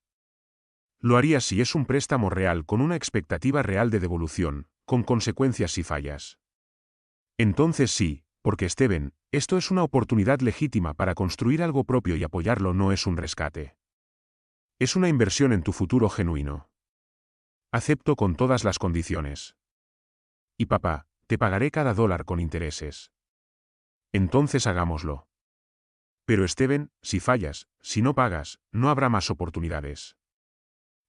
Lo haría si es un préstamo real con una expectativa real de devolución, con consecuencias si fallas. Entonces sí, porque Steven, esto es una oportunidad legítima para construir algo propio y apoyarlo no es un rescate. Es una inversión en tu futuro genuino. Acepto con todas las condiciones. Y papá, te pagaré cada dólar con intereses. Entonces hagámoslo. Pero Steven, si fallas, si no pagas, no habrá más oportunidades.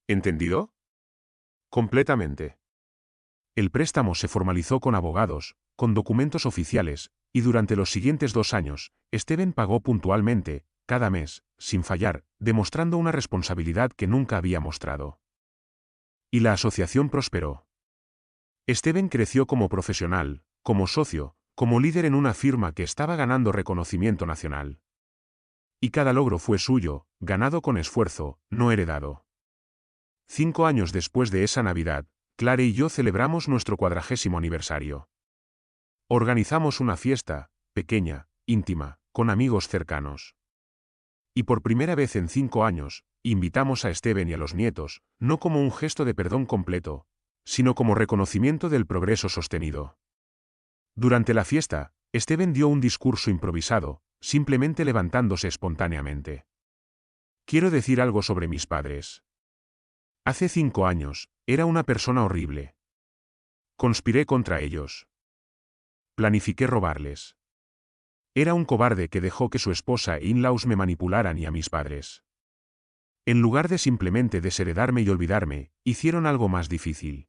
¿Entendido? Completamente. El préstamo se formalizó con abogados, con documentos oficiales, y durante los siguientes 2 años, Steven pagó puntualmente, cada mes, sin fallar, demostrando una responsabilidad que nunca había mostrado. Y la asociación prosperó. Steven creció como profesional, como socio, como líder en una firma que estaba ganando reconocimiento nacional. Y cada logro fue suyo, ganado con esfuerzo, no heredado. 5 años después de esa Navidad, Clare y yo celebramos nuestro 40º aniversario. Organizamos una fiesta, pequeña, íntima, con amigos cercanos. Y por primera vez en 5 años, invitamos a Steven y a los nietos, no como un gesto de perdón completo, sino como reconocimiento del progreso sostenido. Durante la fiesta, Steven dio un discurso improvisado, simplemente levantándose espontáneamente. Quiero decir algo sobre mis padres. Hace 5 años, era una persona horrible. Conspiré contra ellos. Planifiqué robarles. Era un cobarde que dejó que su esposa e in-laws me manipularan y a mis padres. En lugar de simplemente desheredarme y olvidarme, hicieron algo más difícil.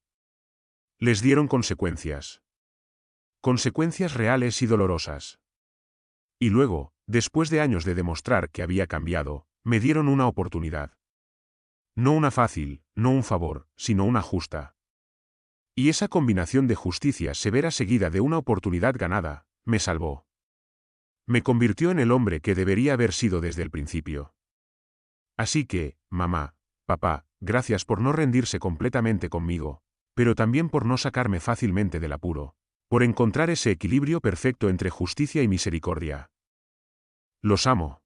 Les dieron consecuencias. Consecuencias reales y dolorosas. Y luego, después de años de demostrar que había cambiado, me dieron una oportunidad. No una fácil, no un favor, sino una justa. Y esa combinación de justicia severa seguida de una oportunidad ganada, me salvó. Me convirtió en el hombre que debería haber sido desde el principio. Así que, mamá, papá, gracias por no rendirse completamente conmigo, pero también por no sacarme fácilmente del apuro, por encontrar ese equilibrio perfecto entre justicia y misericordia. Los amo.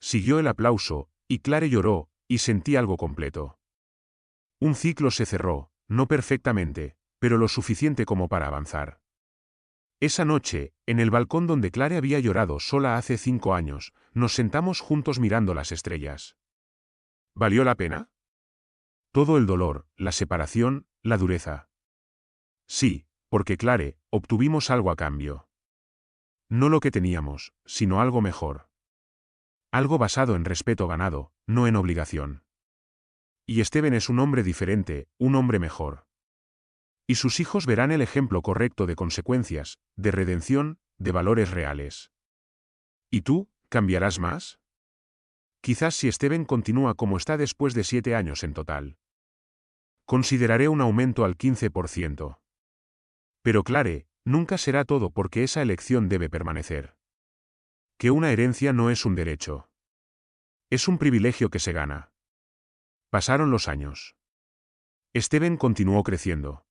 Siguió el aplauso, y Clare lloró, y sentí algo completo. Un ciclo se cerró, no perfectamente, pero lo suficiente como para avanzar. Esa noche, en el balcón donde Clare había llorado sola hace 5 años, nos sentamos juntos mirando las estrellas. ¿Valió la pena? Todo el dolor, la separación, la dureza. Sí, porque Clare, obtuvimos algo a cambio. No lo que teníamos, sino algo mejor. Algo basado en respeto ganado, no en obligación. Y Steven es un hombre diferente, un hombre mejor. Y sus hijos verán el ejemplo correcto de consecuencias, de redención, de valores reales. ¿Y tú, cambiarás más? Quizás si Steven continúa como está después de 7 años en total. Consideraré un aumento al 15%. Pero Clare, nunca será todo porque esa elección debe permanecer. Que una herencia no es un derecho. Es un privilegio que se gana. Pasaron los años. Steven continuó creciendo.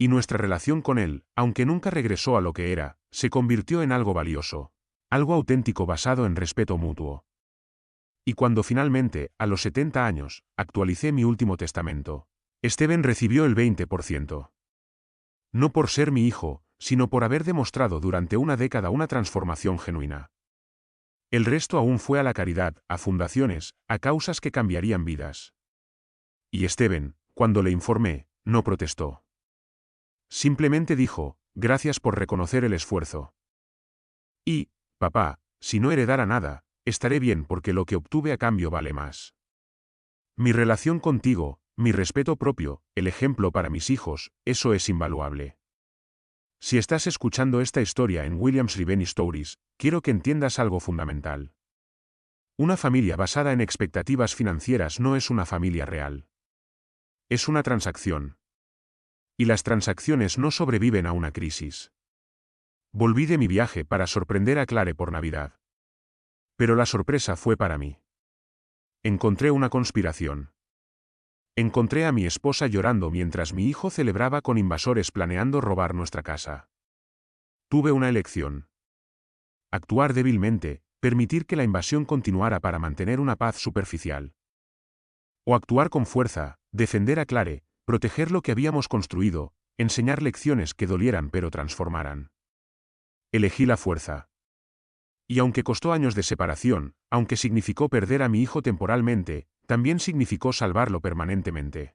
Y nuestra relación con él, aunque nunca regresó a lo que era, se convirtió en algo valioso. Algo auténtico basado en respeto mutuo. Y cuando finalmente, a los 70 años, actualicé mi último testamento, Steven recibió el 20%. No por ser mi hijo, sino por haber demostrado durante una década una transformación genuina. El resto aún fue a la caridad, a fundaciones, a causas que cambiarían vidas. Y Steven, cuando le informé, no protestó. Simplemente dijo, gracias por reconocer el esfuerzo. Y, papá, si no heredara nada, estaré bien porque lo que obtuve a cambio vale más. Mi relación contigo, mi respeto propio, el ejemplo para mis hijos, eso es invaluable. Si estás escuchando esta historia en Williams Revenge Stories, quiero que entiendas algo fundamental. Una familia basada en expectativas financieras no es una familia real. Es una transacción. Y las transacciones no sobreviven a una crisis. Volví de mi viaje para sorprender a Clare por Navidad. Pero la sorpresa fue para mí. Encontré una conspiración. Encontré a mi esposa llorando mientras mi hijo celebraba con invasores planeando robar nuestra casa. Tuve una elección. Actuar débilmente, permitir que la invasión continuara para mantener una paz superficial. O actuar con fuerza, defender a Clare, proteger lo que habíamos construido, enseñar lecciones que dolieran pero transformaran. Elegí la fuerza. Y aunque costó años de separación, aunque significó perder a mi hijo temporalmente, también significó salvarlo permanentemente.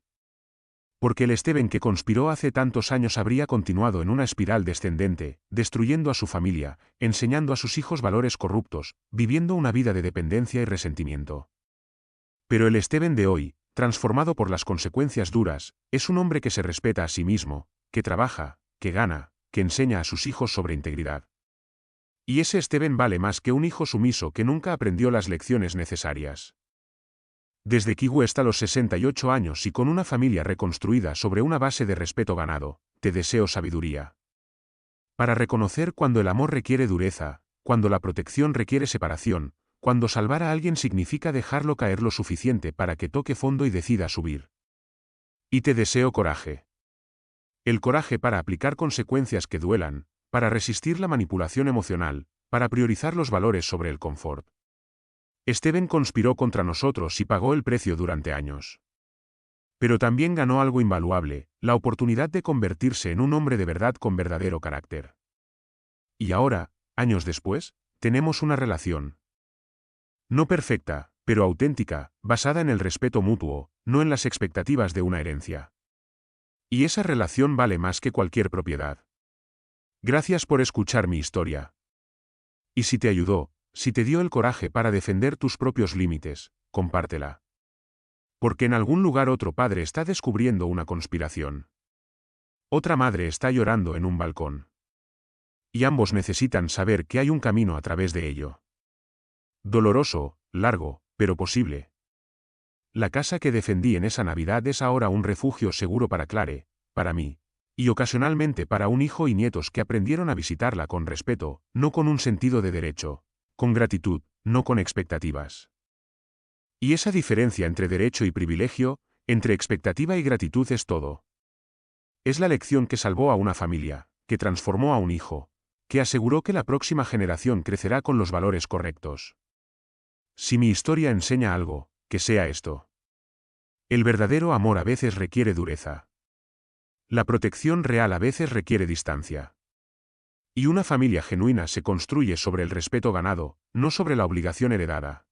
Porque el Steven que conspiró hace tantos años habría continuado en una espiral descendente, destruyendo a su familia, enseñando a sus hijos valores corruptos, viviendo una vida de dependencia y resentimiento. Pero el Steven de hoy, transformado por las consecuencias duras, es un hombre que se respeta a sí mismo, que trabaja, que gana, que enseña a sus hijos sobre integridad. Y ese Steven vale más que un hijo sumiso que nunca aprendió las lecciones necesarias. Desde Key West a los 68 años y con una familia reconstruida sobre una base de respeto ganado, te deseo sabiduría. Para reconocer cuando el amor requiere dureza, cuando la protección requiere separación, cuando salvar a alguien significa dejarlo caer lo suficiente para que toque fondo y decida subir. Y te deseo coraje. El coraje para aplicar consecuencias que duelan, para resistir la manipulación emocional, para priorizar los valores sobre el confort. Steven conspiró contra nosotros y pagó el precio durante años. Pero también ganó algo invaluable, la oportunidad de convertirse en un hombre de verdad con verdadero carácter. Y ahora, años después, tenemos una relación. No perfecta, pero auténtica, basada en el respeto mutuo, no en las expectativas de una herencia. Y esa relación vale más que cualquier propiedad. Gracias por escuchar mi historia. Y si te ayudó, si te dio el coraje para defender tus propios límites, compártela. Porque en algún lugar otro padre está descubriendo una conspiración. Otra madre está llorando en un balcón. Y ambos necesitan saber que hay un camino a través de ello. Doloroso, largo, pero posible. La casa que defendí en esa Navidad es ahora un refugio seguro para Clare, para mí, y ocasionalmente para un hijo y nietos que aprendieron a visitarla con respeto, no con un sentido de derecho, con gratitud, no con expectativas. Y esa diferencia entre derecho y privilegio, entre expectativa y gratitud es todo. Es la lección que salvó a una familia, que transformó a un hijo, que aseguró que la próxima generación crecerá con los valores correctos. Si mi historia enseña algo, que sea esto. El verdadero amor a veces requiere dureza. La protección real a veces requiere distancia. Y una familia genuina se construye sobre el respeto ganado, no sobre la obligación heredada.